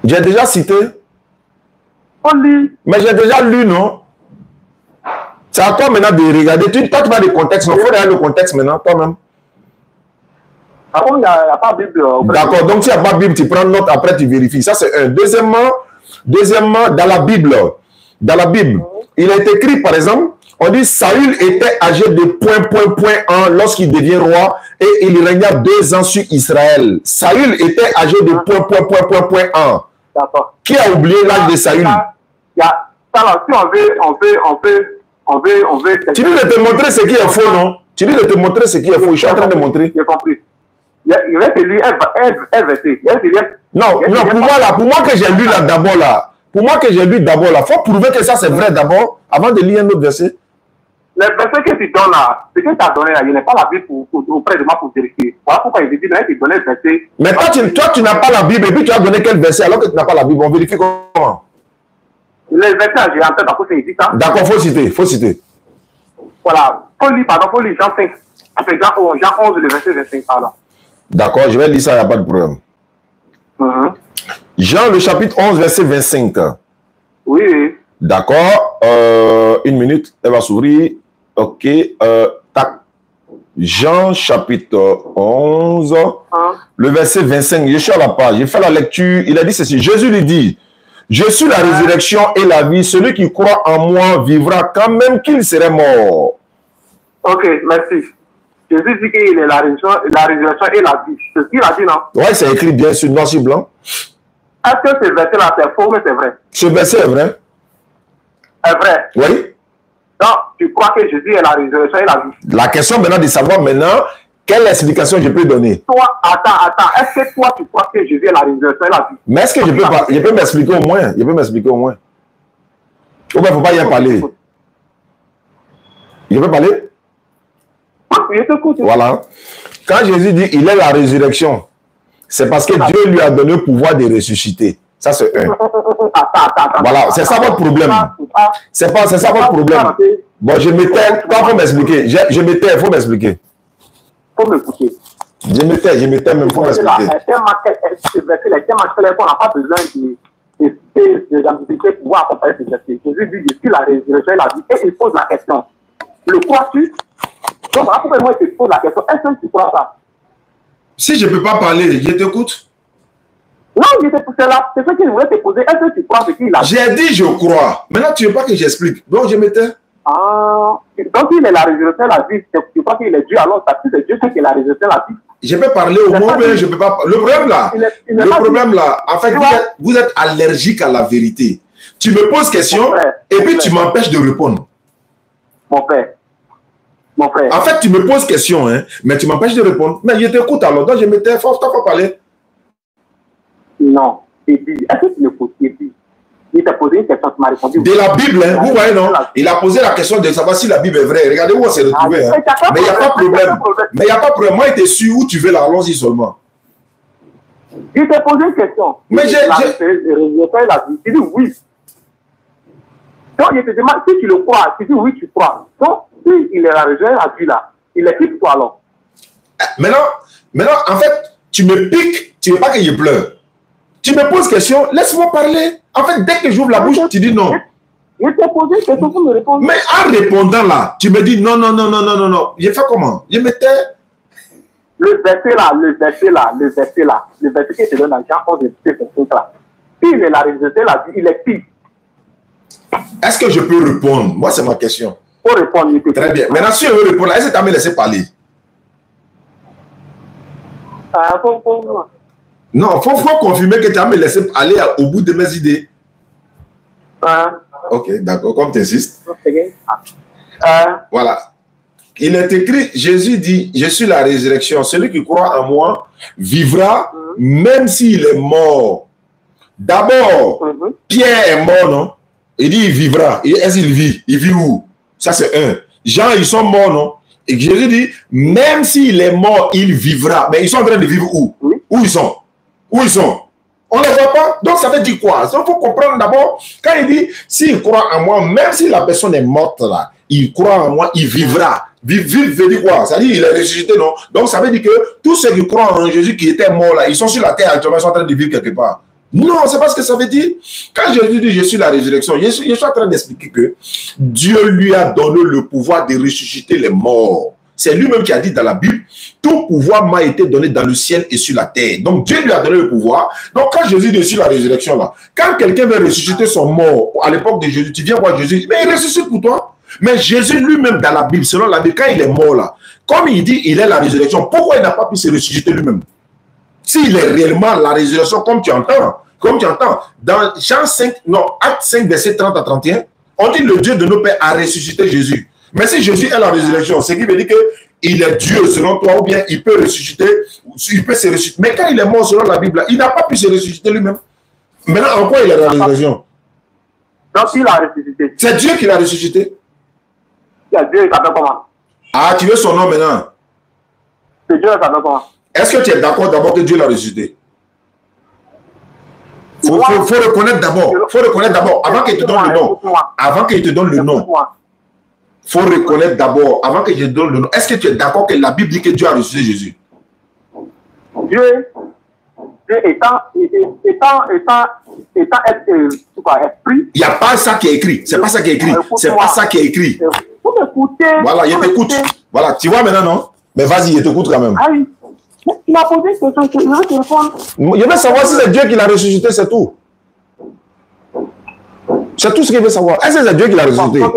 J'ai déjà cité. On lit. Mais j'ai déjà lu, non? C'est à toi maintenant de regarder. Toi, tu vas le contexte. Il faut regarder le contexte maintenant, toi-même. Ah bon, il n'y a pas de Bible. D'accord, donc s'il n'y a pas de Bible, tu prends note, après tu vérifies. Ça, c'est un. Deuxièmement, dans la Bible, il est écrit, par exemple, on dit Saül était âgé de ... lorsqu'il devient roi et il régna 2 ans sur Israël. Saül était âgé de ... D'accord. Qui a oublié l'âge de Saül? On veut. Tu dis de te montrer ce qui est faux, non? Tu dis de te montrer ce qui est faux. Je suis en train de montrer. J'ai compris. Il va te lire un verset. Non, pour moi que j'ai lu là d'abord là. Pour moi que j'ai lu d'abord là. Il faut prouver que ça c'est vrai d'abord avant de lire un autre verset. Le verset que tu donnes là, ce que tu as donné là, il n'est pas la Bible auprès de moi pour vérifier. Voilà pourquoi il dit que tu donnais le verset. Mais toi, tu n'as pas la Bible et puis tu as donné quel verset alors que tu n'as pas la Bible? On vérifie comment? Le verset, j'ai en tête, d'accord, c'est dit ça. D'accord, faut citer. Voilà. Faut lire Jean 5. Après Jean 11, le verset 25, pardon. D'accord, je vais lire ça, il n'y a pas de problème. Jean, le chapitre 11, verset 25. Oui. D'accord. Une minute, elle va s'ouvrir. Ok. Tac. Jean, chapitre 11, le verset 25. Je suis à la page. J'ai fait la lecture. Il a dit ceci. Jésus lui dit, je suis la résurrection et la vie. Celui qui croit en moi vivra quand même qu'il serait mort. Ok, merci. Jésus dit qu'il est la résurrection et la vie. C'est ce qu'il a dit, non? Oui, c'est écrit bien sur noir sur blanc. Est-ce que ce verset-là, c'est faux, mais c'est vrai? Ce verset est vrai. Est vrai? Oui. Donc, tu crois que Jésus est la résurrection et la vie? La question maintenant de savoir maintenant, quelle explication je peux donner? Toi, attends. Est-ce que toi, tu crois que Jésus est la résurrection et la vie? Mais est-ce que je peux m'expliquer au moins? Ou bien, il ne faut pas y en parler. Je peux parler? Je t'écoute. Voilà. Quand Jésus dit il est la résurrection, c'est parce que Dieu lui a donné le pouvoir de ressusciter. Ça, c'est un. Voilà, c'est ça votre problème. C'est ça votre problème. Bon, je m'étais. Toi, il faut m'expliquer. Je m'étais, il faut m'expliquer. Il faut m'écouter. Je m'étais même, il faut m'expliquer. On n'a pas besoin d'ambition pour pouvoir accompagner ce verset. Jésus dit je suis la résurrection et la vie. Et il pose la question. Le crois-tu? Donc, voilà pourquoi moi, je te pose la question. Est-ce que tu crois ça? Si je ne peux pas parler, je t'écoute. Non, c'est ce que je voulais te poser. Est-ce que tu crois ce qu'il a dit? J'ai dit je crois. Maintenant, tu ne veux pas que j'explique. Donc, je m'étais. Donc, il est la résurrection, la vie. Tu crois qu'il est Dieu alors? Parce que c'est Dieu qui est la résurrection, la vie. Je peux parler au moins, mais je ne peux pas. Le problème là, en fait, vous êtes allergique à la vérité. Tu me poses question et puis tu m'empêches de répondre. Mon frère. En fait, tu me poses question, hein, mais tu m'empêches de répondre. Mais je t'écoute alors, donc je m'étais fort, t'as pas parlé. Non, est-ce que tu m'écoutes? Il t'a posé une question, tu m'as répondu. De la Bible, hein, vous voyez, non? Il a posé la question de savoir si la Bible est vraie. Regardez où on s'est retrouvé. Hein. Mais il n'y a pas de problème. Mais il n'y a pas de problème. Moi, il était sûr où tu veux la allons-y seulement. Il t'a posé une question. Mais j'ai. Tu dis oui. Donc, il te demande si tu le crois. Tu dis oui, tu crois. Donc, si il est la résurrection, la vie là, il est qui pour toi alors? Maintenant, en fait, tu me piques, tu ne veux pas que je pleure. Tu me poses question, laisse-moi parler. En fait, dès que j'ouvre la bouche, tu dis non. Je t'ai posé une question pour me répondre. Mais en répondant là, tu me dis non. Je fais comment? Je me tais. Le verset que je te donne dans Jean 11, verset 5 là. S'il est la résurrection, la vie, il est qui? Est-ce que je peux répondre? Moi, c'est ma question. Pour répondre, très bien. Maintenant, si je veux répondre, est-ce que tu as me laissé parler? Non, il faut confirmer que tu as me laissé aller au bout de mes idées. Ok, d'accord, comme tu insistes. Voilà. Il est écrit, Jésus dit, je suis la résurrection. Celui qui croit en moi vivra même s'il est mort. D'abord, Pierre est mort, non? Il dit, il vivra. Est-ce qu'il vit? Il vit où? Ça, c'est un. Jean, ils sont morts, non? Et Jésus dit, même s'il est mort, il vivra. Mais ils sont en train de vivre où? Où ils sont? Où ils sont? On ne les voit pas. Donc, ça veut dire quoi? Il faut comprendre d'abord, quand il dit, s'il croit en moi, même si la personne est morte là, il croit en moi, il vivra. Vivre veut dire quoi? Ça veut dire qu'il est ressuscité, non? Donc ça veut dire que tous ceux qui croient en Jésus qui était mort là, ils sont sur la terre actuellement, ils sont en train de vivre quelque part. Non, c'est pas ce que ça veut dire. Quand Jésus dit je suis la résurrection, je suis en train d'expliquer que Dieu lui a donné le pouvoir de ressusciter les morts. C'est lui-même qui a dit dans la Bible, tout pouvoir m'a été donné dans le ciel et sur la terre. Donc Dieu lui a donné le pouvoir. Donc quand Jésus dit sur la résurrection là, quand quelqu'un veut ressusciter son mort, à l'époque de Jésus, tu viens voir Jésus, mais il ressuscite pour toi. Mais Jésus lui-même dans la Bible, selon la Bible, quand il est mort là, comme il dit il est la résurrection, pourquoi il n'a pas pu se ressusciter lui-même? S'il est réellement la résurrection, comme tu entends, dans Jean 5, non, Acte 5, verset 30 à 31, on dit le Dieu de nos pères a ressuscité Jésus. Mais si Jésus est la résurrection, c'est qui veut dire qu'il est Dieu selon toi, ou bien il peut ressusciter, il peut se ressusciter. Mais quand il est mort selon la Bible, il n'a pas pu se ressusciter lui-même. Maintenant, en quoi il est la résurrection? Donc, il a ressuscité. C'est Dieu qui l'a ressuscité. C'est Dieu, il s'appelle comment? Ah, tu veux son nom maintenant? C'est Dieu, il s'appelle comment? Est-ce que tu es d'accord d'abord que Dieu l'a ressuscité? Faut reconnaître d'abord. Faut reconnaître d'abord, avant qu'il te donne le nom. Avant qu'il te donne le nom. Faut reconnaître d'abord, avant que je donne le nom. Est-ce que tu es d'accord que la Bible dit que Dieu a ressuscité Jésus? Dieu étant esprit. Il n'y a pas ça qui est écrit. C'est pas ça qui est écrit. C'est pas ça qui est écrit. Vous m'écoutez. Voilà, il t'écoute. Voilà, tu vois maintenant, non? Mais vas-y, il t'écoute quand même. Ah oui. Il m'a posé une question, je veux te répondre. Je veux savoir si c'est Dieu qui l'a ressuscité, c'est tout. C'est tout ce qu'il veut savoir. Est-ce que c'est Dieu qui l'a ressuscité? Ok.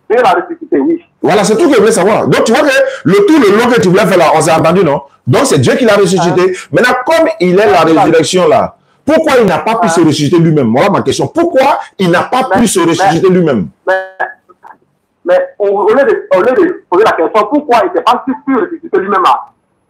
Dieu l'a ressuscité, oui. Voilà, c'est tout qu'il veut savoir. Donc, tu vois que le long que tu voulais faire là, on s'est entendu, non? Donc, c'est Dieu qui l'a ressuscité. Maintenant, comme il est la résurrection là, pourquoi il n'a pas pu se ressusciter lui-même? Voilà ma question. Pourquoi il n'a pas pu se ressusciter lui-même? Mais au lieu de poser la question, pourquoi il n'était pas pu ressusciter lui-même là?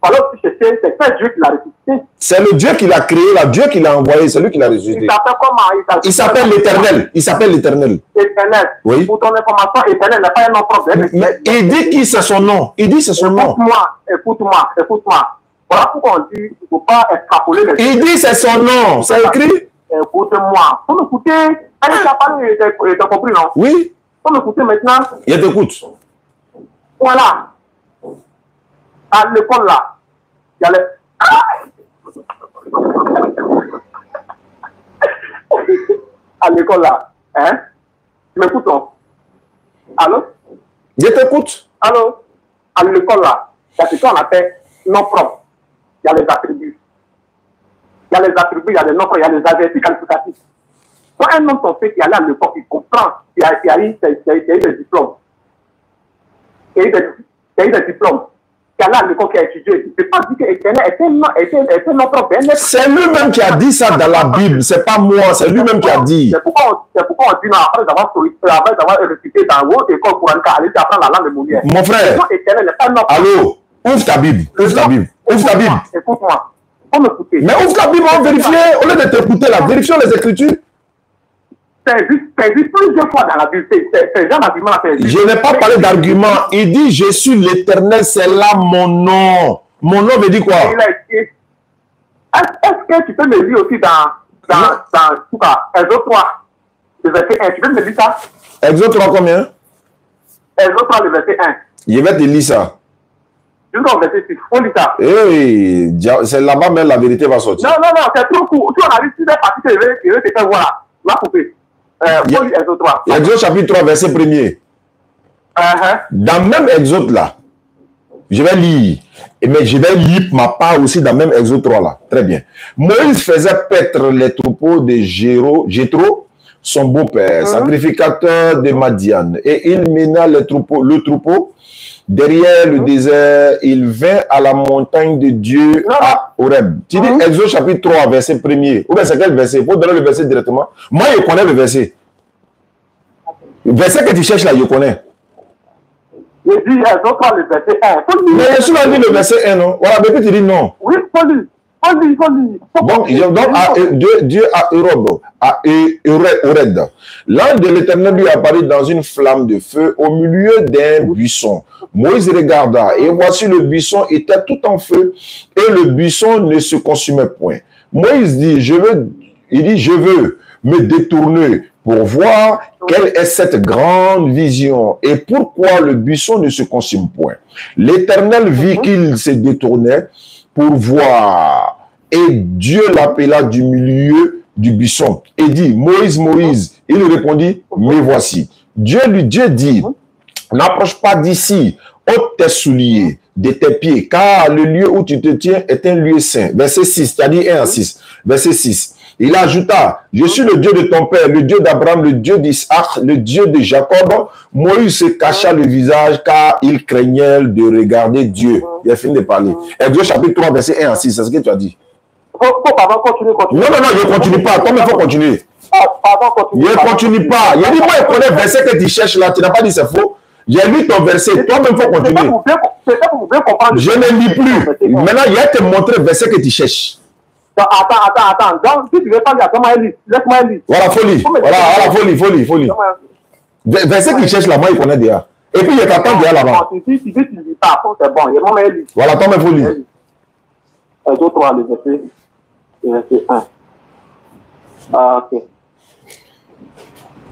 Alors, c'est Dieu qui l'a ressuscité. C'est le Dieu qui l'a créé, là, Dieu qui l'a envoyé, c'est lui qui l'a ressuscité. Il s'appelle comment? Il s'appelle l'Éternel. Il s'appelle l'Éternel. Éternel. Oui. Pour ton information, Éternel n'est pas un nom propre. Mais il dit qui c'est son nom. Il dit c'est son nom. Écoute-moi. Voilà pourquoi on dit qu'il ne faut pas extrapoler les... Il dit c'est son nom. C'est écrit. Écoute-moi. Faut m'écouter. Allez, tu as parlé, tu as compris, non? Oui. Faut m'écouter maintenant. Il t'écoute. Voilà. À l'école là, il y a les... À l'école là, hein? Tu m'écoutes, non? Allô? Je t'écoute. Allô? À l'école là, il y a ce qu'on appelle nom propre. Il y a les attributs. Il y a les attributs, il y a les noms propres, il y a les adjectifs qualificatifs. Quand un homme t'en fait qui allait à l'école, il comprend qu'il y a eu des diplômes. Il y a eu des diplômes. Qui allait à l'école, qui a étudié. Je ne peux pas dire qu'Éternel était non propre. C'est lui-même qui a dit ça dans la Bible. C'est pas moi, c'est lui-même qui a dit. C'est pourquoi on dit, non, après avoir récité dans votre école pour aller apprendre la langue de Molière. Mon frère, allô, ouvre ta Bible. Ouvre ta Bible. Ouvre ta Bible. Écoute-moi. Faut m'écouter. Mais ouvre ta Bible, on va vérifier. Au lieu de t'écouter là, vérifions les Écritures. C'est juste plusieurs fois dans la Bible. C'est genre d'argument. Je n'ai pas parlé d'argument. Il dit, je suis l'Éternel, c'est là mon nom. Mon nom veut dire quoi? Est-ce que tu peux me lire aussi dans Exode 3, le verset 1? Tu peux me lire ça? Exode 3 combien? Exode 3, le verset 1. Je vais te lire ça. Jusqu'au verset 6. On lit ça. Hey, c'est là-bas même la vérité va sortir. Non, c'est trop court. Si on a lu toutes les parties, je vais te faire voir. La poupée. Exode 3. Exode chapitre 3, verset 1er. Dans le même Exode là, je vais lire. Mais je vais lire ma part aussi dans le même Exode 3 là. Très bien. Moïse faisait paître les troupeaux de Jéthro, son beau-père, sacrificateur de Madian. Et il mena le troupeau derrière le désert. Il vint à la montagne de Dieu à Horeb. Tu dis Exode chapitre 3, verset 1er. Ou bien c'est quel verset? Il faut donner le verset directement. Moi, je connais le verset. Le verset que tu cherches là, je connais. Je dis Exode 3, le verset 1. Mais je suis dit le verset 1, non? Voilà, mais tu dis non. Oui, faut lire. Donc, Dieu à Horeb. L'ange de l'Éternel lui apparut dans une flamme de feu au milieu d'un buisson. Moïse regarda, et voici le buisson était tout en feu, et le buisson ne se consumait point. Moïse dit, je veux me détourner pour voir quelle est cette grande vision et pourquoi le buisson ne se consume point. L'Éternel vit qu'il se détournait pour voir. Et Dieu l'appela du milieu du buisson et dit, Moïse, Moïse. Il répondit, me voici. Dieu dit, n'approche pas d'ici, ôte tes souliers de tes pieds, car le lieu où tu te tiens est un lieu saint. Verset 6, tu as dit 1 à 6. Verset 6. Il ajouta, je suis le Dieu de ton père, le Dieu d'Abraham, le Dieu d'Isaac, le Dieu de Jacob. Moïse se cacha le visage car il craignait de regarder Dieu. Il a fini de parler. Exode chapitre 3, verset 1 à 6, c'est ce que tu as dit. Pardon, continue. Non, je ne continue pas. Toi, il faut continuer. Pardon, continue. Je ne continue pas. Il a dit, moi, il connaît le verset que tu cherches là. Tu n'as pas dit c'est faux. J'ai lu ton verset. Toi-même, il faut continuer. Je ne lis plus. Maintenant, il a te montré le verset que tu cherches. Attends. Donc, si tu veux pas lire, laisse-moi lire. Voilà, folie. Folie. Verset qu'il cherche là-bas, il connaît déjà. Et puis, il t'attend déjà là-bas. Si tu ne lis pas, c'est bon. Il y a mon lire. Voilà, toi-même, il faut lire. Exode 3, le verset 1. Ah, ok.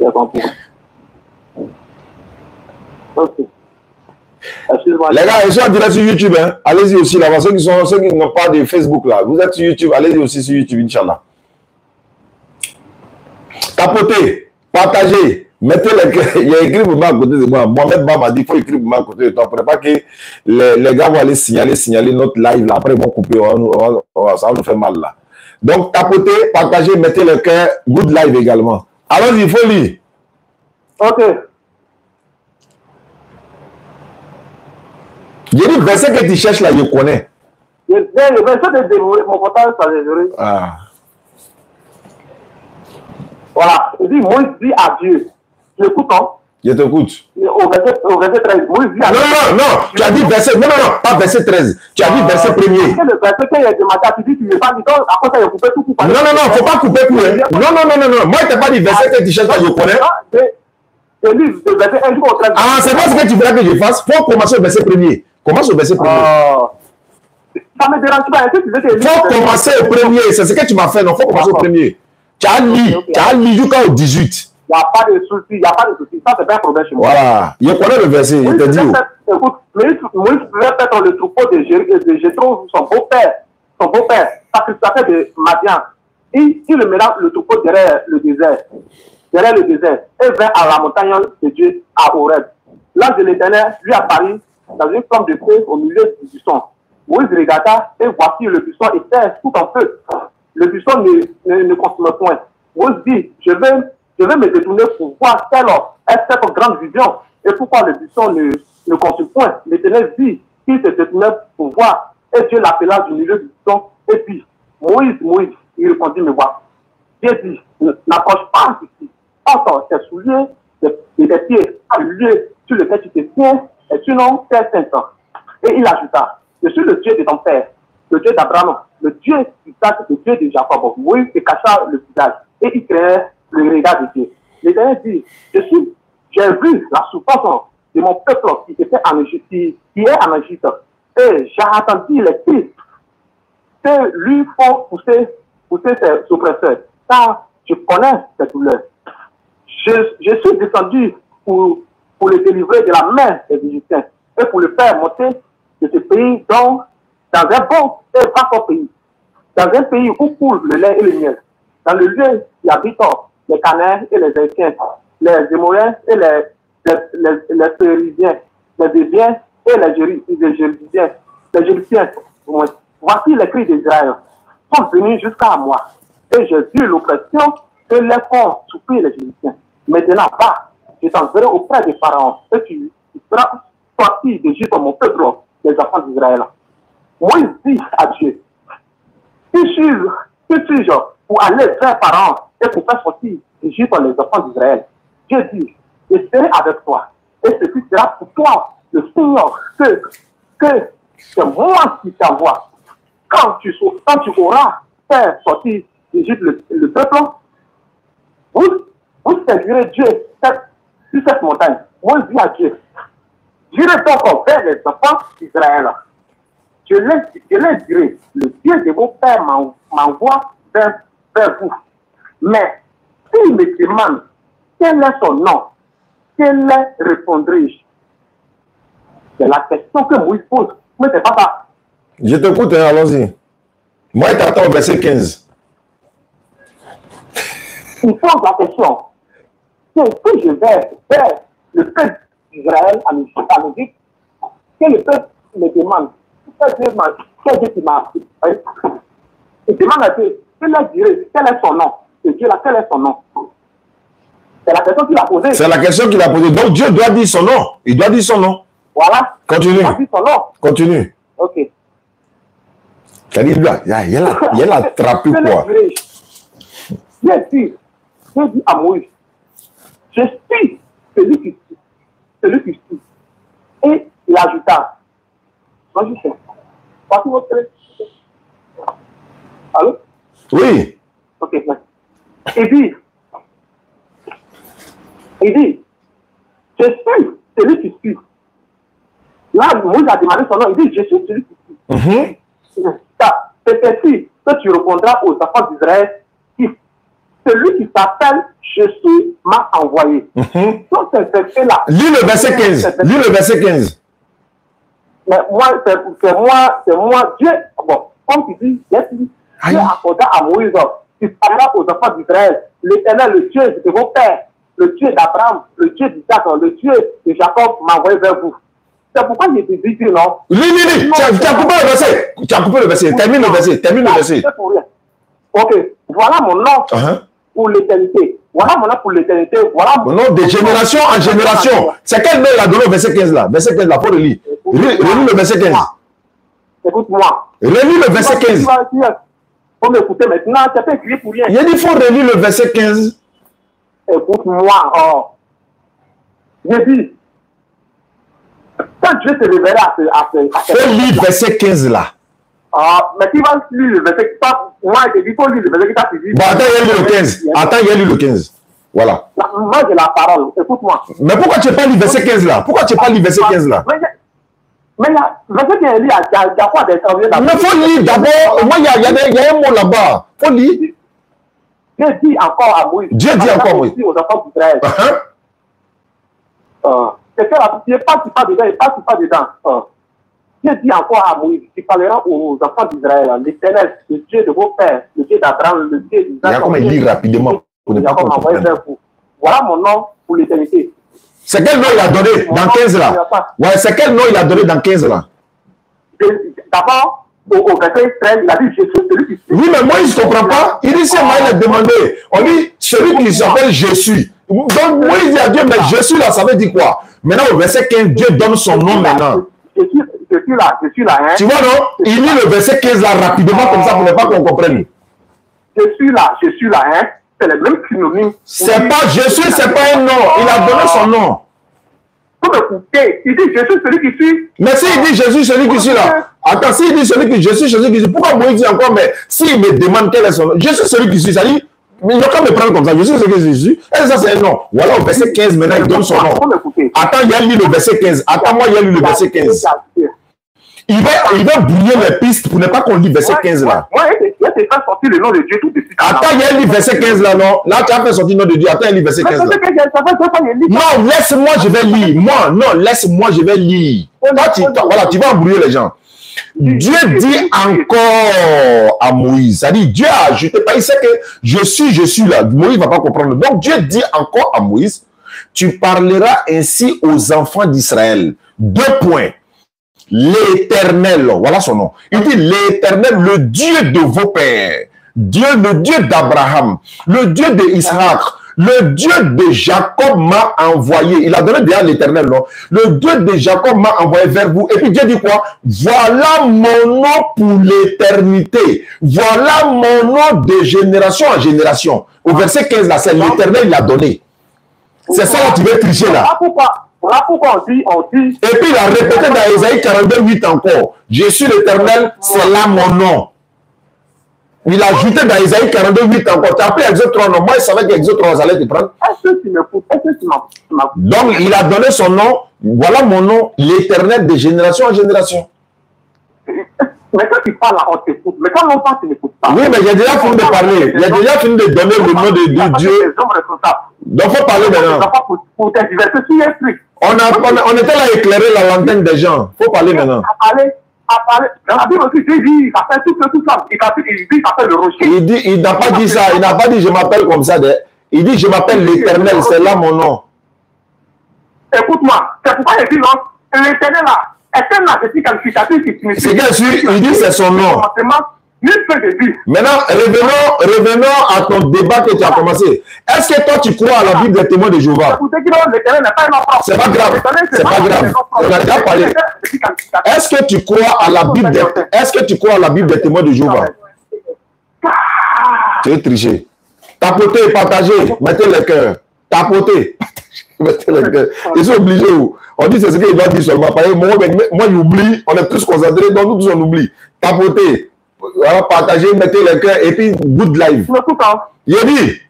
J'ai compris. Ok. Les gars, ils sont en direct sur YouTube. Hein. Allez-y aussi là-bas. Ceux qui n'ont pas de Facebook là, vous êtes sur YouTube. Allez-y aussi sur YouTube, Inch'Allah. Tapotez, partagez, mettez les. Il y a écrit pour moi à côté de moi. Mohamed Ba m'a dit qu'il faut écrire pour moi à côté de toi. Pour pas que les gars vont aller signaler notre live là. Après, ils vont couper. Ça va nous faire mal là. Donc, tapotez, partagez, mettez le cœur. Good live également. Alors, il faut lire. Ok. J'ai dit, verset que tu cherches là, je connais. Le verset de dévorer, mon portable, ça dévorer. Ah. Voilà. Il dit, Moïse dit à Dieu. Tu écoutes, hein? Je t'écoute. Au verset 13, Moïse dit à Dieu. Non. Tu as dit verset. Non, pas verset 13. Tu as dit verset 1er. Le verset qu'il y a de matin, tu dis, tu ne veux pas dire, après ça, il a coupé tout. Non, faut pas couper tout. Hein. Non. Moi, je t'ai pas dit verset que tu cherches là, je connais. Ah, c'est pas ce que tu voudrais que je fasse. Il faut commencer au verset 1er. Commence au verset 1er. Ça me dérange pas. Il faut commencer au 1er. C'est ce que tu m'as fait. Non, il faut commencer au 1er. Tu as lu jusqu'au 18. Il n'y a pas de souci. Ça, c'est pas un problème chez moi. Voilà. Je connais le verset. Je te dis. Écoute, Moïse pouvait faire le troupeau de Jéthro, son beau-père. Parce que ça fait de Madian. Il le mélange le troupeau derrière le désert. Et vint à la montagne de Dieu à Horeb. L'ange de l'Éternel lui apparut dans une forme de feu au milieu du buisson. Moïse regarda et voici le buisson était tout en feu. Le buisson ne consumait point. Moïse dit, je vais me détourner pour voir quelle est cette grande vision et pourquoi le buisson ne consume point. L'Éternel dit qu'il se détournait pour voir et Dieu l'appela du milieu du buisson et puis Moïse, il répondit, me vois. Dieu dit, n'approche pas ici. Entends tes souliers et tes pieds à le lieu sur lequel tu te tiens et tu n'as tes 5 ans. Et il ajouta, je suis le Dieu de ton père, le Dieu d'Abraham, le Dieu d'Isaac, le Dieu de Jacob. Moïse se cacha le visage et il créait le regard de Dieu. L'Éternel dit, j'ai vu la souffrance de mon peuple qui est en Égypte, et j'ai entendu les cris que lui font pousser ses oppresseurs, car je connais ses douleurs. Je suis descendu pour le délivrer de la main des Égyptiens et pour le faire monter de ce pays dans un bon et vaste pays, dans un pays où coule le lait et le miel, dans le lieu qui habitent les Cananéens et les Égyptiens, les Émoriens et les Périsiens, les Hébriens et les Jébusiens. Voici les cris d'Israël sont venus jusqu'à moi et j'ai vu l'oppression que les font souffrir les Égyptiens. Maintenant, va, je t'enverrai auprès des pharaons et tu seras sorti d'Égypte, mon peuple, les enfants d'Israël. Moïse dit à Dieu, qui suis-je pour aller vers Pharaon et pour faire sortir d'Égypte les enfants d'Israël? Dieu dit, je serai avec toi et ceci sera pour toi le Seigneur que c'est moi qui t'envoie. Quand tu auras fait sortir d'Égypte le peuple, vous servirez Dieu sur cette montagne. Moi, je dis à Dieu, j'irai donc vers les enfants d'Israël. Je les dirai, le Dieu de vos pères m'envoie vers vous. Mais s'ils me demandent quel est son nom? Quel est répondrai-je? C'est la question que Moïse pose. Mais c'est pas ça. Je t'écoute, hein, allons-y. Moi, je t'attends au verset 15. Il pose la question. C'est que je vais vers le peuple d'Israël en Égypte, que le peuple me demande, quel Dieu qui m'a appris? Il demande à Dieu, quel est son nom? Et Dieu là, quel est son nom? C'est la question qu'il a posée. C'est la question qu'il a posée. Donc Dieu doit dire son nom. Il doit dire son nom. Voilà. Continue. Il doit dire son nom. Continue. Ok. Il a attrapé quoi? Dieu dit à Moïse, je suis celui qui suit. Celui qui suit. Et il ajouta, moi je sais. Voici votre télé. Allô? Oui. Ok, merci. Il dit, je suis celui qui suit. Là, Moïse a demandé son nom. Il dit, je suis celui qui suit. C'est ainsi que tu répondras aux enfants d'Israël. Celui qui s'appelle je suis m'a envoyé. Donc, c'est verset-là. Lis le verset 15. Lis le verset 15. Mais moi, c'est moi. Dieu, bon, comme tu dis, Dieu accorda à Moïse, tu parleras aux enfants d'Israël. L'Éternel, le Dieu de vos pères, le Dieu d'Abraham, le Dieu d'Isaac, le Dieu de Jacob m'a envoyé vers vous. C'est pourquoi j'ai dit non. Lis. Tu as coupé le verset. Tu as coupé le verset. Termine le verset. Termine le verset. Ok. Voilà mon nom pour l'éternité. Voilà mon nom pour l'éternité. Voilà mon nom de génération en génération. C'est quel nom il a donné au verset 15 là? Verset 15 là, faut le lire. Relis le verset 15. Écoute-moi. Relis le verset 15. Il faut m'écouter maintenant. Tu peux crier pour rien. Il a dit il faut relire le verset 15. Écoute-moi. J'ai dit. Quand Dieu te révélera à ce faut lire le verset 15 là. Mais tu vas lire le verset. Moi, je te dis, il faut lire le verset qui t'a dit. Bon, attends, il y a lu le 15. Attends, il y a lu le 15. Voilà. Moi, j'ai la parole. Écoute-moi. Mais pourquoi tu n'as pas lu le verset 15 là? Pourquoi tu n'as pas lu le verset 15 là? Mais le verset qui est lu, il y a quoi d'interview d'abord? Mais il faut lire d'abord. Moi, il y a un mot là-bas. Il faut lire. Dieu dit encore à Moïse. Dieu dit encore, oui. Aux enfants d'Israël. C'est que la pied passe pas dedans, il passe pas dedans. Dieu dit encore à Moïse, tu parleras aux enfants d'Israël, l'Éternel, le Dieu de vos pères, le Dieu d'Abraham, le Dieu d'Isaac. Il y a comme il lit rapidement. Voilà mon nom pour l'éternité. C'est quel nom il a donné dans 15 là? Ouais, c'est quel nom il a donné dans 15 là? D'abord, au verset 13, il a dit, je suis celui qui suit. Oui, mais moi, il ne comprend pas. Il dit, c'est moi, il a demandé. On dit, celui qui s'appelle je suis. Donc, moi, il dit à Dieu, mais je suis là, ça veut dire quoi? Maintenant, au verset 15, Dieu donne son nom maintenant. Je suis là. Hein? Tu vois, non? Il lit le verset 15 là rapidement, comme ça, pour ne pas qu'on comprenne. Je suis là, hein? C'est le même synonyme. C'est pas je suis, c'est pas un nom. Il a donné son nom. Faut m'écouter. Il dit, je suis celui qui suis. Mais s'il dit je suis celui qui suis là. Attends, s'il dit celui qui je suis celui qui suis, pourquoi Moïse dit encore, mais s'il me demande quel est son nom, je suis celui qui suis, ça dit, mais il ne va pas me prendre comme ça, je suis celui qui suis. Et ça, c'est un nom. Voilà, au verset 15, maintenant, il donne son nom. Attends, il y a lu le verset 15. Attends, moi, il y a lu le verset 15. Il va brouiller les pistes pour ne pas qu'on lit verset 15 là. Moi, il va te faire sortir le nom de Dieu tout de suite. Attends, il y a lu verset 15 là, non? Là, tu as fait sortir le nom de Dieu. Attends, il y a lu verset 15 là. Non, laisse-moi, je vais lire. Moi, non, laisse-moi, je vais lire. Voilà, tu vas embrouiller les gens. Dieu dit encore à Moïse, c'est-à-dire Dieu a ajouté, il sait que je suis là. Moïse ne va pas comprendre. Donc Dieu dit encore à Moïse, tu parleras ainsi aux enfants d'Israël. 2 points. L'Éternel, voilà son nom. Il dit l'Éternel, le Dieu de vos pères, Dieu, le Dieu d'Abraham, le Dieu d'Isaac, le Dieu de Jacob m'a envoyé. Il a donné déjà l'Éternel, non? Le Dieu de Jacob m'a envoyé vers vous. Et puis Dieu dit quoi? Voilà mon nom pour l'éternité. Voilà mon nom de génération en génération. Au verset 15 là, c'est l'Éternel, il l'a donné. C'est ça là, tu veux tricher là. Voilà pourquoi on dit. Et puis il a répété dans Ésaïe 42, 8 encore. Je suis l'Éternel, c'est là mon nom. Il a ajouté dans Ésaïe 42, 8 encore. Tu as appris Exode 3, non? Moi, il savait qu'Exode 3 allait te prendre. Est-ce que tu m'écoutes? Donc, il a donné son nom. Voilà mon nom, l'Éternel de génération en génération. Mais quand tu parles là, on t'écoute. Mais quand on parle, tu n'écoutes pas. Oui, mais j'ai déjà fini de parler. Il a déjà fini de donner le nom de Dieu. Donc, il faut parler maintenant. Pour te divertir sur un truc. On était là à éclairer la lanterne des gens. Il faut parler maintenant. À parler. Dans la Bible aussi, Dieu dit, il a fait tout ça. Il dit, il s'appelle le rocher. Il n'a pas dit ça. Il n'a pas dit, je m'appelle comme ça. Il dit, je m'appelle l'Éternel. C'est là mon nom. Écoute-moi. C'est pourquoi il dit, non, l'Éternel là, est un adjectif qualificatif qui signifie. C'est bien sûr, il dit, c'est son nom. Maintenant, revenons à ton débat que tu as commencé. Est-ce que toi, tu crois à la Bible des témoins de Jéhovah? C'est pas grave. C'est pas grave. On a déjà parlé. Est-ce que tu crois à la Bible des témoins de Jéhovah? Tu es triché. Tapoter et partager. Mettez le cœur. Tapoter. Mettez le cœur. Ils sont obligés. On dit c'est ce qu'ils doivent dire seulement. Moi, j'oublie. On est tous concentrés. Donc, nous tous, on oublie. Tapoter. Voilà, partagez, mettez le cœur et puis good live. Yébi,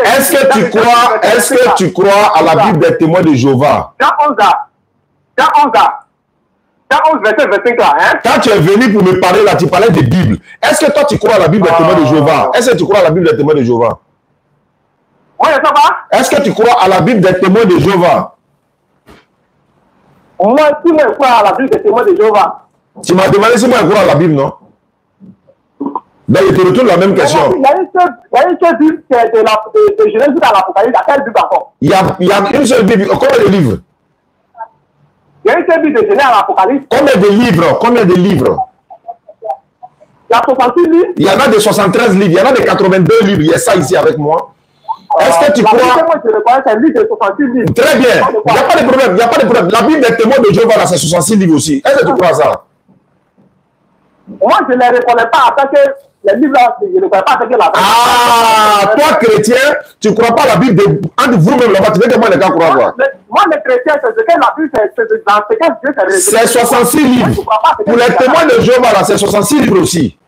est-ce que tu crois à la Bible des témoins de Jéhovah? Dans 11 verset 25 là, hein? Quand tu es venu pour me parler là, tu parlais de Bible. Est-ce que toi tu crois à la Bible des témoins de Jéhovah? Est-ce que tu crois à la Bible des témoins de Jéhovah? Moi, je sais pas. Est-ce que tu crois à la Bible des témoins de Jéhovah? Moi, si moi je crois à la Bible des témoins de Jéhovah. Tu m'as demandé si moi je crois à la Bible, non? Donc, il te retourne la même question. Il y a une seule Bible de Genèse à l'Apocalypse. Il y a quelle Bible encore? Il y a une seule Bible. Combien de livres? Il y a une seule Bible de Genèse à l'Apocalypse. Combien de livres? Combien de livres? Il y a 66 livres. Il y en a de 73 livres. Il y en a de 82 livres. Il y a ça ici avec moi. Est-ce que tu crois? Très bien. Il n'y a pas de problème. Il n'y a pas de problème. La Bible des témoins de Jéhovah, là, c'est 66 livres aussi. Est-ce que tu crois à ça? Moi, je ne les reconnais pas parce que les livres-là, je ne reconnais pas parce que la Bible. Ah, toi, chrétien, tu ne crois pas à la Bible entre vous-même là-bas. Tu veux que moi, les gars croient quoi? Moi, les chrétiens, c'est ce que la Bible, c'est dans ce que Dieu c'est 66 livres. Pour les témoins de Jéhovah, là, c'est 66 livres aussi.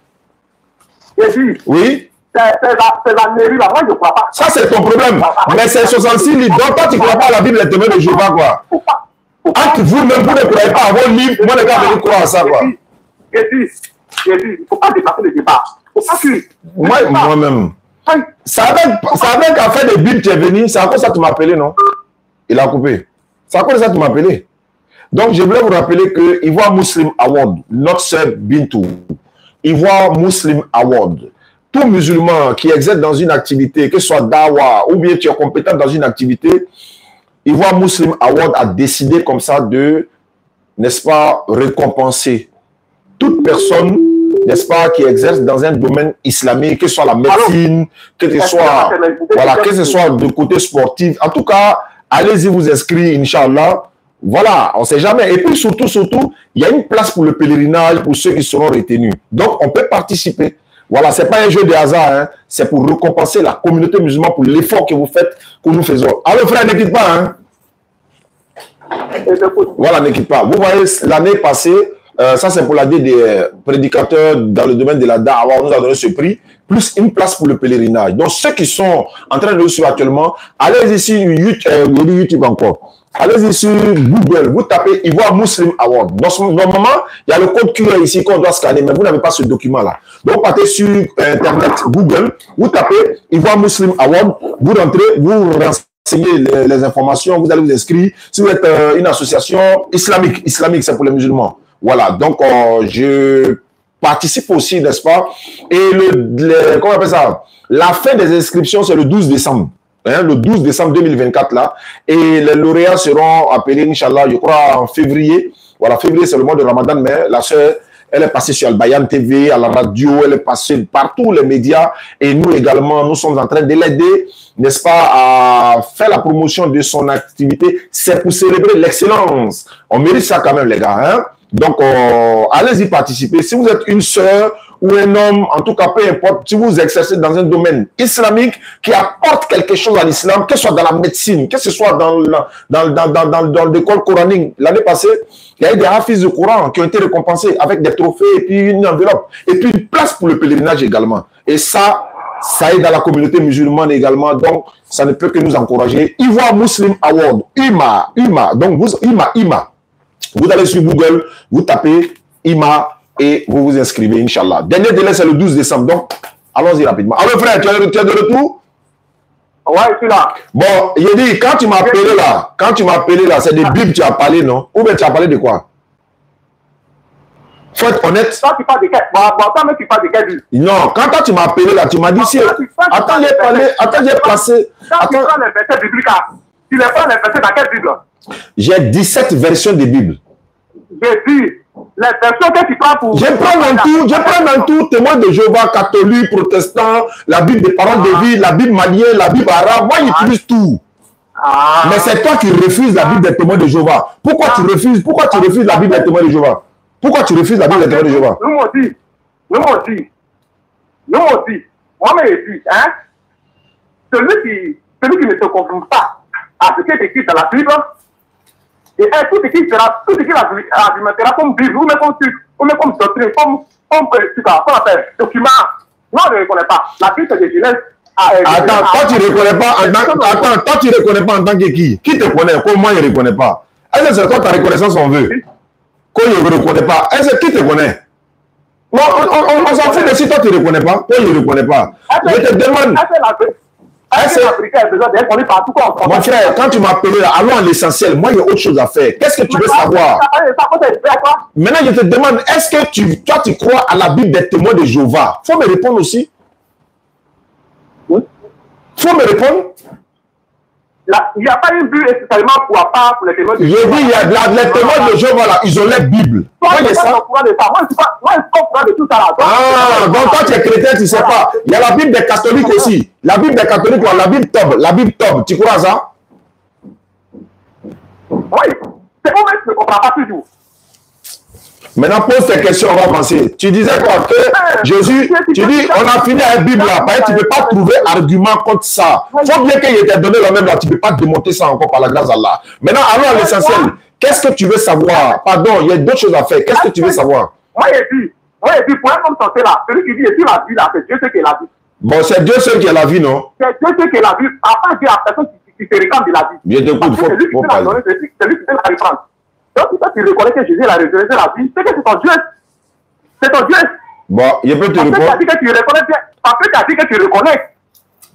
Oui. C'est la mairie là, moi je ne crois pas. Ça c'est ton problème. Mais c'est 66 livres. Donc toi tu ne crois pas à la Bible des témoins de Jéhovah quoi. Entre vous-même, vous ne croyez pas à vos livres, moi les gars venez croire à ça quoi. J'ai dit, il ne faut pas dépasser le débat. Moi-même. C'est avec affaire de Bible tu es venu, c'est à cause de ça que tu m'as appelé, non? Il a coupé. C'est à cause de ça que tu m'as appelé. Donc je voulais vous rappeler que Ivoire Muslim Award, notre sœur Bintou, Ivoire Muslim Award. Tout musulman qui exerce dans une activité, que ce soit dawa ou bien tu es compétent dans une activité, Ivoire Muslim Award a décidé comme ça de, n'est-ce pas, récompenser toute personne, n'est-ce pas, qui exerce dans un domaine islamique, que ce soit la médecine, que ce soit de côté sportif. En tout cas, allez-y vous inscrire, Inch'Allah. Voilà, on ne sait jamais. Et puis surtout, il y a une place pour le pèlerinage pour ceux qui seront retenus. Donc, on peut participer. Voilà, ce n'est pas un jeu de hasard, hein. C'est pour récompenser la communauté musulmane pour l'effort que vous faites, que nous faisons. Alors frère, ne quitte pas. Hein. Voilà, ne quitte pas. Vous voyez, l'année passée, ça c'est pour l'année des prédicateurs dans le domaine de la da'wa, on nous a donné ce prix, plus une place pour le pèlerinage. Donc ceux qui sont en train de le suivre actuellement, allez ici YouTube encore. Allez-y sur Google, vous tapez Ivoire Muslim Award. Normalement, il y a le code QR ici qu'on doit scanner, mais vous n'avez pas ce document-là. Donc, vous partez sur Internet, Google, vous tapez Ivoire Muslim Award, vous rentrez, vous renseignez les informations, vous allez vous inscrire. Si vous êtes une association islamique, c'est pour les musulmans. Voilà, donc je participe aussi, n'est-ce pas? Et comment on appelle ça? La fin des inscriptions, c'est le 12 décembre. Hein, le 12 décembre 2024 là, et les lauréats seront appelés, Inch'Allah, je crois en février. Voilà, février c'est le mois de Ramadan, mais la sœur, elle est passée sur Al-Bayan TV, à la radio, elle est passée partout les médias, et nous également, nous sommes en train de l'aider, n'est-ce pas, à faire la promotion de son activité. C'est pour célébrer l'excellence. On mérite ça quand même, les gars. Hein? Donc, allez-y participer. Si vous êtes une sœur ou un homme, en tout cas, peu importe, si vous exercez dans un domaine islamique qui apporte quelque chose à l'islam, que ce soit dans la médecine, que ce soit dans l'école coranique. L'année passée, il y a eu des hafiz de Coran qui ont été récompensés avec des trophées et puis une enveloppe. Et puis une place pour le pèlerinage également. Et ça aide à la communauté musulmane également. Donc, ça ne peut que nous encourager. Ivoire Muslim Award, IMA. Donc, IMA. Vous allez sur Google, vous tapez IMA et vous vous inscrivez, Inch'Allah. Dernier délai, c'est le 12 décembre. Donc, allons-y rapidement. Alors, frère, tu es de retour? Ouais, je suis là. Bon, il dit, quand tu m'as appelé là, c'est des Bibles tu as parlé, non? Ou bien tu as parlé de quoi? Faut être honnête. Toi, tu parles de quel? Bon, toi, mais tu parles de quel Bible? Non, quand toi tu m'as appelé là, tu m'as dit si. Attends, j'ai parlé, attends, j'ai placé. Quand tu prends les versets bibliques, tu les prends les versets dans quelle Bible? J'ai 17 versions de Bible. J'ai dit, les versions que tu prends pour... Je prends dans tout, témoin de Jéhovah, catholique, protestant, la Bible des paroles de vie, la Bible malienne, la Bible arabe, moi j'utilise tout. Mais c'est toi qui refuses la Bible des témoins de Jéhovah. Pourquoi tu refuses la Bible des témoins de Jéhovah? Pourquoi tu refuses la Bible des témoins de Jéhovah? Nous aussi. Moi, mais je dis, hein, celui qui ne se conforme pas à ce qui est écrit dans la Bible, et tout ce qui argumentera comme Bible, ou même comme doctrine, comme document, non, on ne reconnaît pas. La Bible de Genèse. Attends, toi tu ne reconnais pas en tant que qui? Qui te connaît? Comment il ne reconnaît pas? Est-ce que c'est toi ta reconnaissance on veut? Quand il ne reconnaît pas, est-ce que qui te connaît? Non, on s'en fout de si toi tu ne reconnais pas. Toi, il ne reconnaît pas. Je te demande. Mon frère, quand tu m'as appelé là, allons à l'essentiel. Moi, il y a autre chose à faire. Qu'est-ce que tu veux savoir? Maintenant, je te demande, est-ce que toi, tu crois à la Bible des témoins de Jéhovah? Il faut me répondre aussi. Il faut me répondre. Il n'y a pas une Bible spécialement pour les témoins de Jéhovah. Je dis, il y a les témoins de Jéhovah là, ils ont les Bibles. Moi, je suis au courant de tout ça là. Ah, donc toi tu es chrétien, tu ne sais pas. Il y a la Bible des catholiques aussi. La Bible des catholiques, la Bible Tob. Tu crois à ça? Oui, c'est pour moi que je ne comprends pas toujours. Maintenant, pose tes questions, on va penser. Tu disais quoi? Que Jésus, tu dis, on a fini la Bible là. Tu ne peux pas trouver argument contre ça. Il faut bien qu'il t'ait donné la même là. Tu ne peux pas démonter ça encore par la grâce d'Allah. Maintenant, allons à l'essentiel. Qu'est-ce que tu veux savoir? Pardon, il y a d'autres choses à faire. Qu'est-ce que tu veux savoir? Moi, j'ai dit, pour un homme censé là, celui qui dit, et puis la vie là, c'est Dieu seul qui est la vie. Bon, c'est Dieu seul qui est la vie, non? C'est Dieu seul qui est la vie. Après, Dieu a personne qui se réclame de la vie. Bien, écoute, c'est lui qui peut la donner, c'est lui qui peut la reprendre. Donc, si toi, tu reconnais que Jésus a résurrecté la vie, c'est que c'est ton Dieu. C'est ton Dieu. Bon, je peux te répondre. Parce que tu as dit que tu reconnais bien. Parce que tu as dit que tu reconnais.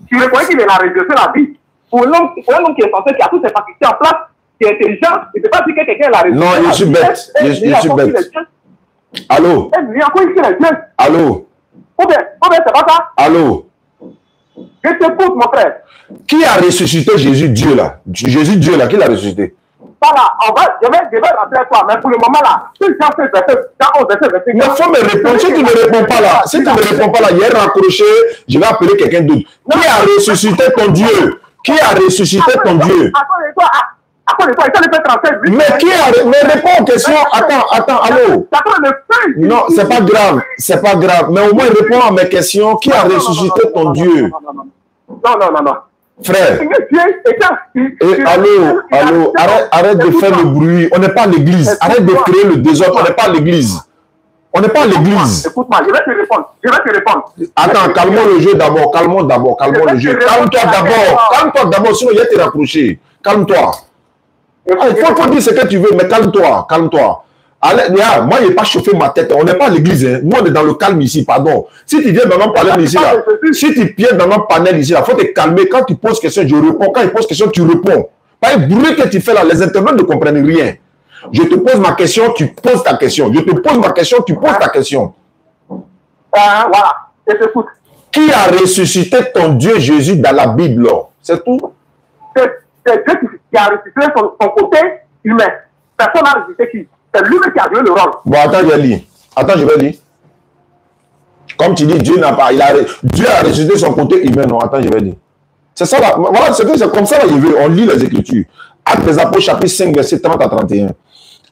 Tu reconnais qu'il a résurrecté la vie. Pour un homme qui est censé, qui a toutes ses facultés en place, qui est intelligent, il ne peut pas dire que quelqu'un l'a résurrecté. Non, je suis bête. Je suis bête. Allô? Allô? Ou bien, c'est pas ça? Allô? Je t'écoute, mon frère. Qui a ressuscité Jésus, Dieu là? Jésus, Dieu là, qui l'a ressuscité? Voilà, je vais rentrer à toi, mais pour le moment là, si j'ai fait verset, il faut me répondre. Si tu ne réponds pas là, il est raccroché, je vais appeler quelqu'un d'autre. Qui a ressuscité ton Dieu? Qui a ressuscité ton Dieu? Mais qui a... Mais réponds aux questions. Attends, allô? Non, c'est pas grave. Mais au moins réponds à mes questions. Qui a ressuscité ton Dieu? Non. Frère, allô, arrête de faire le bruit. On n'est pas à l'église. Arrête de créer le désordre. On n'est pas à l'église. Écoute-moi, je vais te répondre. Attends, calmons le jeu d'abord. Calmons le jeu. Calme-toi d'abord, sinon il y a te rapprocher. Calme-toi. Il faut dire ce que tu veux, mais calme-toi. Moi, je n'ai pas chauffé ma tête. On n'est pas à l'église. Hein. Nous, on est dans le calme ici, pardon. Si tu viens dans notre panel ici, là, il faut te calmer. Quand tu poses question, je réponds. Quand il pose question, tu réponds. Pas le bruit que tu fais là, les internautes ne comprennent rien. Je te pose ma question, tu poses ta question. Je te pose ma question, tu poses ta question. Voilà, je t'écoute. Qui a ressuscité ton Dieu Jésus dans la Bible? C'est tout? C'est Dieu qui a ressuscité son côté humain. Personne n'a ressuscité qui? C'est lui qui a joué le rôle. Bon, attends, je vais lire. Comme tu dis, Dieu a ressuscité son côté humain. Non, attends, je vais lire. C'est ça là. Voilà, c'est comme ça là, on lit les Écritures. Actes des Apôtres, chapitre 5, verset 30 à 31.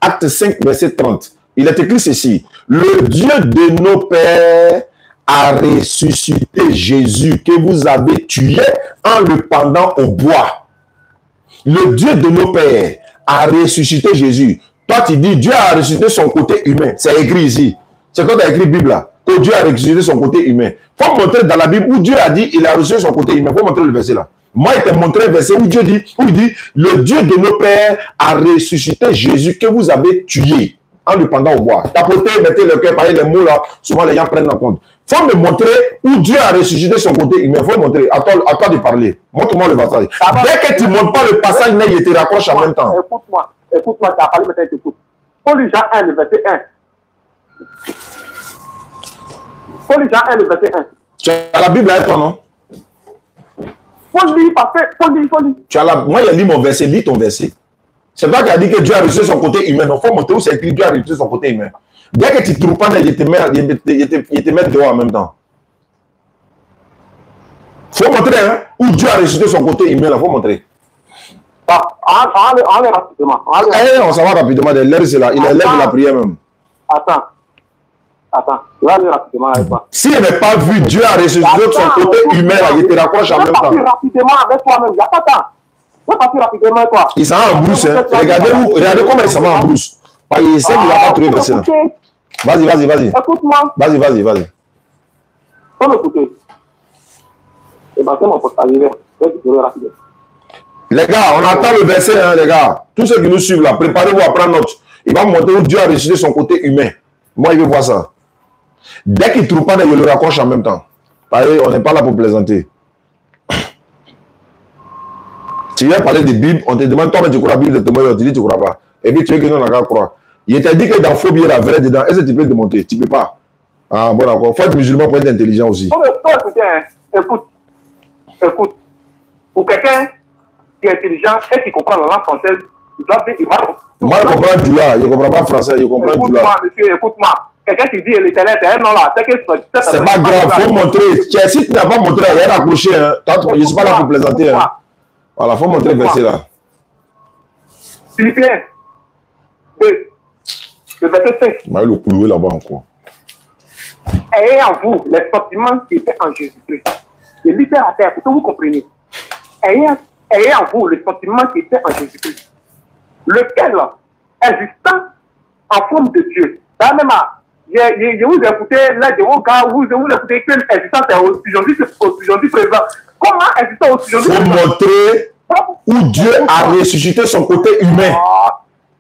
Acte 5, verset 30. Il est écrit ceci. Le Dieu de nos pères a ressuscité Jésus que vous avez tué en le pendant au bois. Le Dieu de nos pères a ressuscité Jésus. Toi, tu dis Dieu a ressuscité son côté humain. C'est écrit ici. C'est quand tu as écrit Bible là. Que Dieu a ressuscité son côté humain. Il faut montrer dans la Bible où Dieu a dit il a ressuscité son côté humain. Il faut montrer le verset là. Moi, il t'a montré un verset où Dieu dit, le Dieu de nos pères a ressuscité Jésus que vous avez tué en le pendant au bois. Tapotez, mettez le cœur, parlez les mots là, souvent les gens prennent en compte. Il faut me montrer où Dieu a ressuscité son côté humain. Il faut montrer. À toi de parler. Montre-moi le passage. Dès que tu ne montres pas le passage, il te raccroche en même temps. Écoute-moi, tu as parlé, maintenant t'écoutes. Paul Jean 1, le verset 1. Paul Jean 1, le verset 1. Tu as la Bible avec toi, non? Faut lire, parce que faut lire. Tu as la... Moi, il a lu mon verset, lis ton verset. C'est toi qui as dit que Dieu a ressuscité son côté humain. Il faut montrer où c'est écrit Dieu a ressuscité son côté humain. Dès que tu ne trouves pas, il te met dehors en même temps. Il faut montrer hein, où Dieu a ressuscité son côté humain. Il faut montrer. On est rapidement. On s'en va rapidement. L'heure, c'est là. Il est l'heure de la prière même. Attends. Je vais aller rapidement avec toi. S'il n'est pas vu, Dieu a ressuscité son côté humain. Il te raccroche en même temps. Je vais passer rapidement avec toi-même. Il n'y a pas de temps. Je vais passer rapidement avec toi. Il s'en va en brousse. Hein. Regardez comment il s'en va en brousse. Il sait qu'il n'a pas trouvé verset là. Vas-y. Écoute-moi. Vas-y. Faut m'écouter. Et bien, c'est mon poste arrivé. Je vais rapidement. Les gars, on attend le verset, hein, les gars. Tous ceux qui nous suivent là, préparez-vous à prendre note. Il va montrer où Dieu a ressuscité son côté humain. Moi, il veut voir ça. Dès qu'il ne trouve pas, il le raccroche en même temps. Pareil, on n'est pas là pour plaisanter. Tu viens parler de Bible, on te demande, toi, tu crois la Bible de témoin, tu dis, tu ne crois pas. Et puis, tu veux que nous, on n'a qu'à croire. Il t'a dit que dans Phobie, il y a la vraie dedans. Est-ce que tu peux démonter? Tu ne peux pas. Ah, bon, d'accord. Il faut être musulman pour être intelligent aussi. Écoute. Pour quelqu'un qui est intelligent et qui comprend la langue française, il va bien. Moi, je comprends du là. Je ne comprends pas français. Je comprends du là. Écoute-moi, monsieur, écoute-moi. Quelqu'un qui dit l'éternel, c'est un nom là. C'est pas grave. Il faut montrer. Si tu n'as pas montré, il y a accroché. Hein. Je ne suis pas là pour plaisanter. Hein. Voilà, il faut montrer le verset là. Philippiens 2, le verset 5. Il m'a eu le couloué là-bas encore. Ayez en vous les sentiments qui étaient en Jésus-Christ. Je lis ça à terre pour que vous compreniez. Ayez en vous les sentiments qui étaient en Jésus-Christ. Lequel, existant en forme de Dieu. Là même, je vous ai écouté là de vos gars, vous écoutez que existant c'est aujourd'hui présent. Comment existant aujourd'hui présent? Il faut montrer où Dieu a ressuscité son côté humain.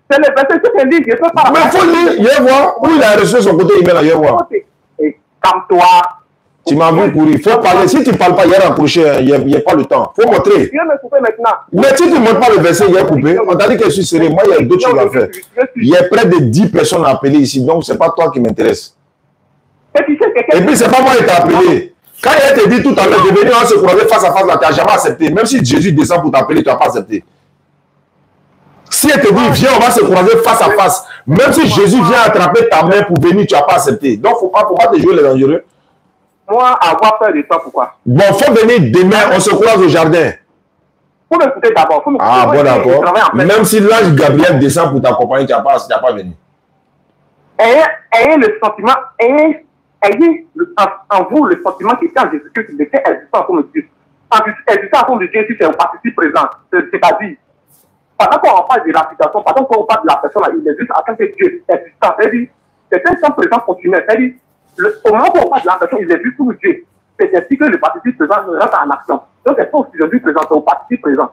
C'est le verset que je lis, je ne peux pas. Mais il faut lire, il faut voir où il a ressuscité son côté humain là, il faut voir. Calme-toi. Tu m'as vu courir. Il faut parler. Si tu ne parles pas, il y a rapproché. Il n'y a pas le temps. Il faut montrer. Viens me couper maintenant. Mais si tu ne montres pas le verset, il y a coupé. On t'a dit que je suis serré. Moi, il y a d'autres choses à faire. Il y a près de 10 personnes à appeler ici. Donc, ce n'est pas toi qui m'intéresse. Et puis, ce n'est pas moi qui t'a appelé. Quand il te dit tout à l'heure de venir, on se croiser face à face, là, tu n'as jamais accepté. Même si Jésus descend pour t'appeler, tu n'as pas accepté. Si elle te dit, viens, on va se croiser face à face. Même si Jésus vient attraper ta main pour venir, tu n'as pas accepté. Donc, il ne faut pas te jouer les dangereux. Moi, avoir peur de toi, pourquoi? Bon, il faut venir demain, on se croise au jardin. Faut m'écouter d'abord. Ah, bon, d'accord. Même si l'ange Gabriel descend pour t'accompagner, tu n'as pas venu. Ayez le sentiment, ayez en vous le sentiment qui était en Jésus-Christ, qui était existant comme Dieu. Existant comme Dieu, si c'est un participe présent, c'est-à-dire, pendant qu'on parle de l'application, pendant qu'on parle de la personne, il existe en tant que Dieu existant. C'est-à-dire, c'est un temps présent continuel. C'est-à-dire, au moment où on parle de la personne, il existe pour Dieu. C'est ainsi que le participe présent rentre en action. Donc, c'est pas aujourd'hui présent, c'est au participe présent.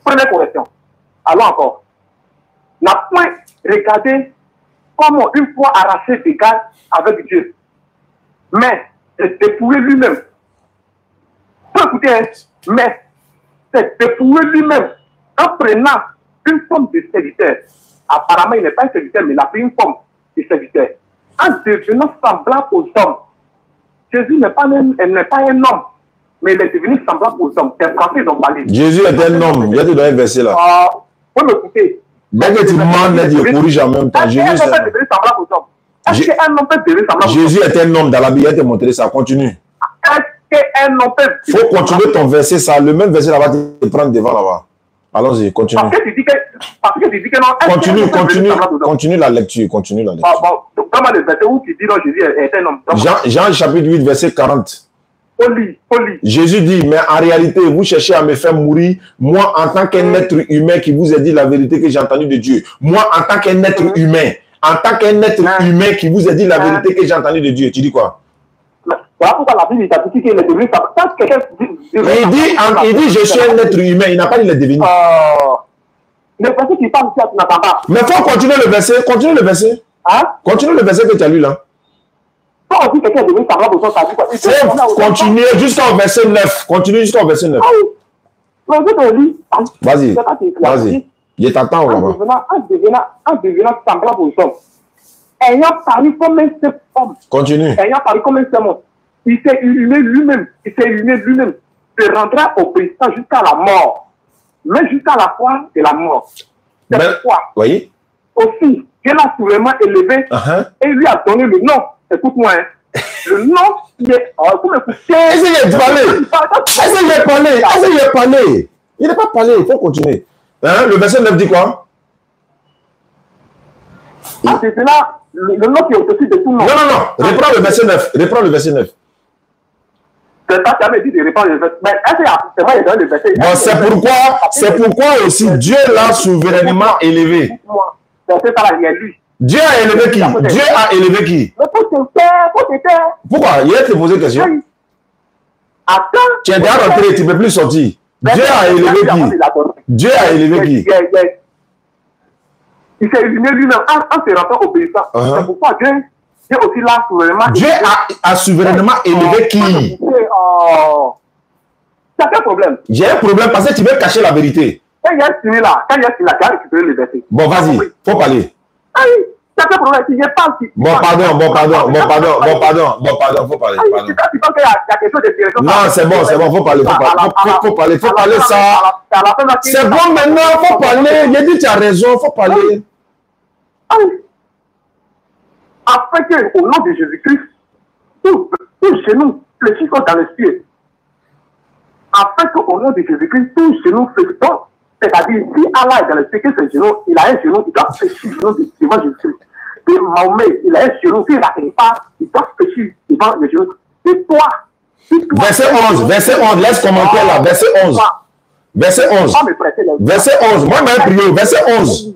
Première correction. Allons encore. N'a point regardé comment une fois arraché des gars avec Dieu. Mais c'est dépouillé lui-même. Faut écouter, hein? Mais c'est dépouillé lui-même en prenant une forme de serviteur. Apparemment, il n'est pas un serviteur, mais il a pris une forme de serviteur. En devenant semblable aux hommes. Jésus n'est pas un homme, mais il est devenu semblable aux hommes. C'est français, ils ont parlé. Jésus est un homme. Il y a des verset là. Faut m'écouter. Dès que tu demandes, il corrige en même temps. Jésus est un homme dans la Bible. Il a montré ça. Continue. Il faut continuer ton verset. Ça. Le même verset là va te prendre devant là-bas. Allons-y, continue. Parce que tu dis que non. Continue la lecture. Continue la lecture. Donc, comment le verset où tu dis non, Jésus est un homme. Jean chapitre 8, verset 40. Folie. Jésus dit, mais en réalité, vous cherchez à me faire mourir, moi en tant qu'un être humain qui vous a dit la vérité que j'ai entendue de Dieu. Moi en tant qu'un être humain, qui vous a dit la vérité que j'ai entendue de Dieu. Tu dis quoi? Voilà pourquoi la Bible t'a dit qu'il est devenu ça. Il dit, je suis un être humain. Il n'a pas dit le devenu. Le verset qui parle ici, tu n'entends pas. Mais il faut continuer le verset. Continue le verset. Hein? Continue le verset que tu as lu là. Quand on dit quelqu'un est devenu semblable au sens, ça dit quoi? Continue jusqu'au verset 9. Continue jusqu'au verset 9. Mais je te lis. Vas-y. Vas-y. Je t'attends là-bas. En devenant semblable aux hommes, ayant paru comme un seul homme. Continue. Ayant paru comme un seul homme. Il s'est illuminé lui-même. Il s'est illuminé lui-même. Se rendra au président jusqu'à la mort. Mais jusqu'à la foi de la mort. C'est pourquoi. Oui. Aussi, Dieu l'a souverainement élevé et lui a donné le nom. Écoute-moi, hein. Le nom qui est. Vous m'écoutez. Essayez de parler. Essayez de parler. Essayez de parler. Il n'est pas parlé. Il faut continuer. Hein? Le verset 9 dit quoi? Ah, c'est là le nom qui est au-dessus de tout nom. Non. Reprends le verset 9. Reprends le verset 9. C'est pas qui avait dit de répondre le verset. Mais c'est moi qui ai donné le verset. Bon, c'est pourquoi aussi Dieu l'a souverainement élevé. C'est ça là, il y a lui. Dieu a élevé qui? Dieu a élevé qui? Mais faut te taire. Pourquoi? Il a te posé une question. Attends. Tu es déjà rentré, tu ne peux plus sortir. Dieu a élevé qui? Dieu a élevé qui? Il s'est illuminé lui-même en se rendant obéissant. C'est pourquoi Dieu aussi l'a souverainement. Dieu a souverainement élevé qui? C'est quel problème? J'ai un problème parce que tu veux cacher la vérité. Quand il y a fini là, tu as récupéré le verset. Bon, vas-y, faut parler. C'est quel problème? Si je parle. Bon, pardon, faut parler. Tu penses qu'il y a quelque chose de sérieux? Non, c'est bon, faut parler, faut parler ça. C'est bon maintenant, faut parler. J'ai dit, tu as raison, faut parler. Afin que, au nom de Jésus-Christ, tous chez nous, les chiffres dans les cieux. Afin qu'au nom de Jésus-Christ, tous chez nous fléchissent. C'est-à-dire, si Allah est dans les cieux, que c'est genou, il a un genou, il doit fléchir devant Jésus-Christ. Si Mahomet, il a un genou, s'il n'arrive pas, il doit fléchir devant le genou. Si toi, verset 11, laisse commenter là, verset 11. Verset 11. Verset 11. Moi, je vais prier. Verset 11.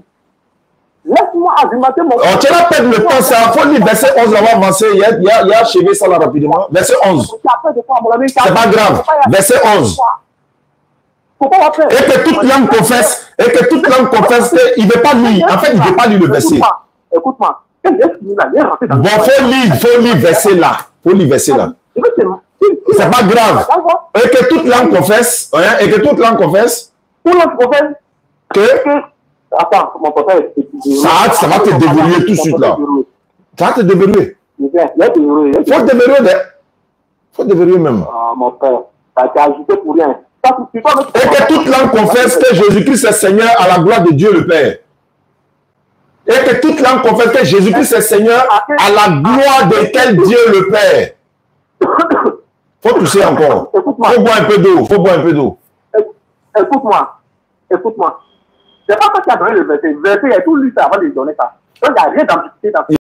Laisse-moi argumenter mon... Tu vas perdre le temps, ça. Il faut lire verset 11, là, on va avancer. Il y a achevé ça là rapidement. Verset 11. C'est pas grave. Verset 11. Et que toute langue confesse, il ne veut pas lire. En fait, il ne veut pas lire le verset. Écoute-moi. Bon, faut lire verset là. C'est pas grave. Et que toute langue confesse. Que. Attends, mon papa. Ça va te déverrouiller tout de suite là. Ça va te déverrouiller. Faut te déverrouiller même. Ah, mon père. Ça t'a ajouté pour rien. Et que toute langue confesse que Jésus-Christ est Seigneur à la gloire de Dieu le Père. Et que toute langue confesse que Jésus-Christ est Seigneur à la gloire de quel Dieu le Père. Faut tousser encore. Faut boire un peu d'eau. Écoute-moi. C'est pas toi qui as donné le verset. Le verset, il y a tout lu ça avant de lui donner ça. Donc, il n'y a rien d'ambiguïté dans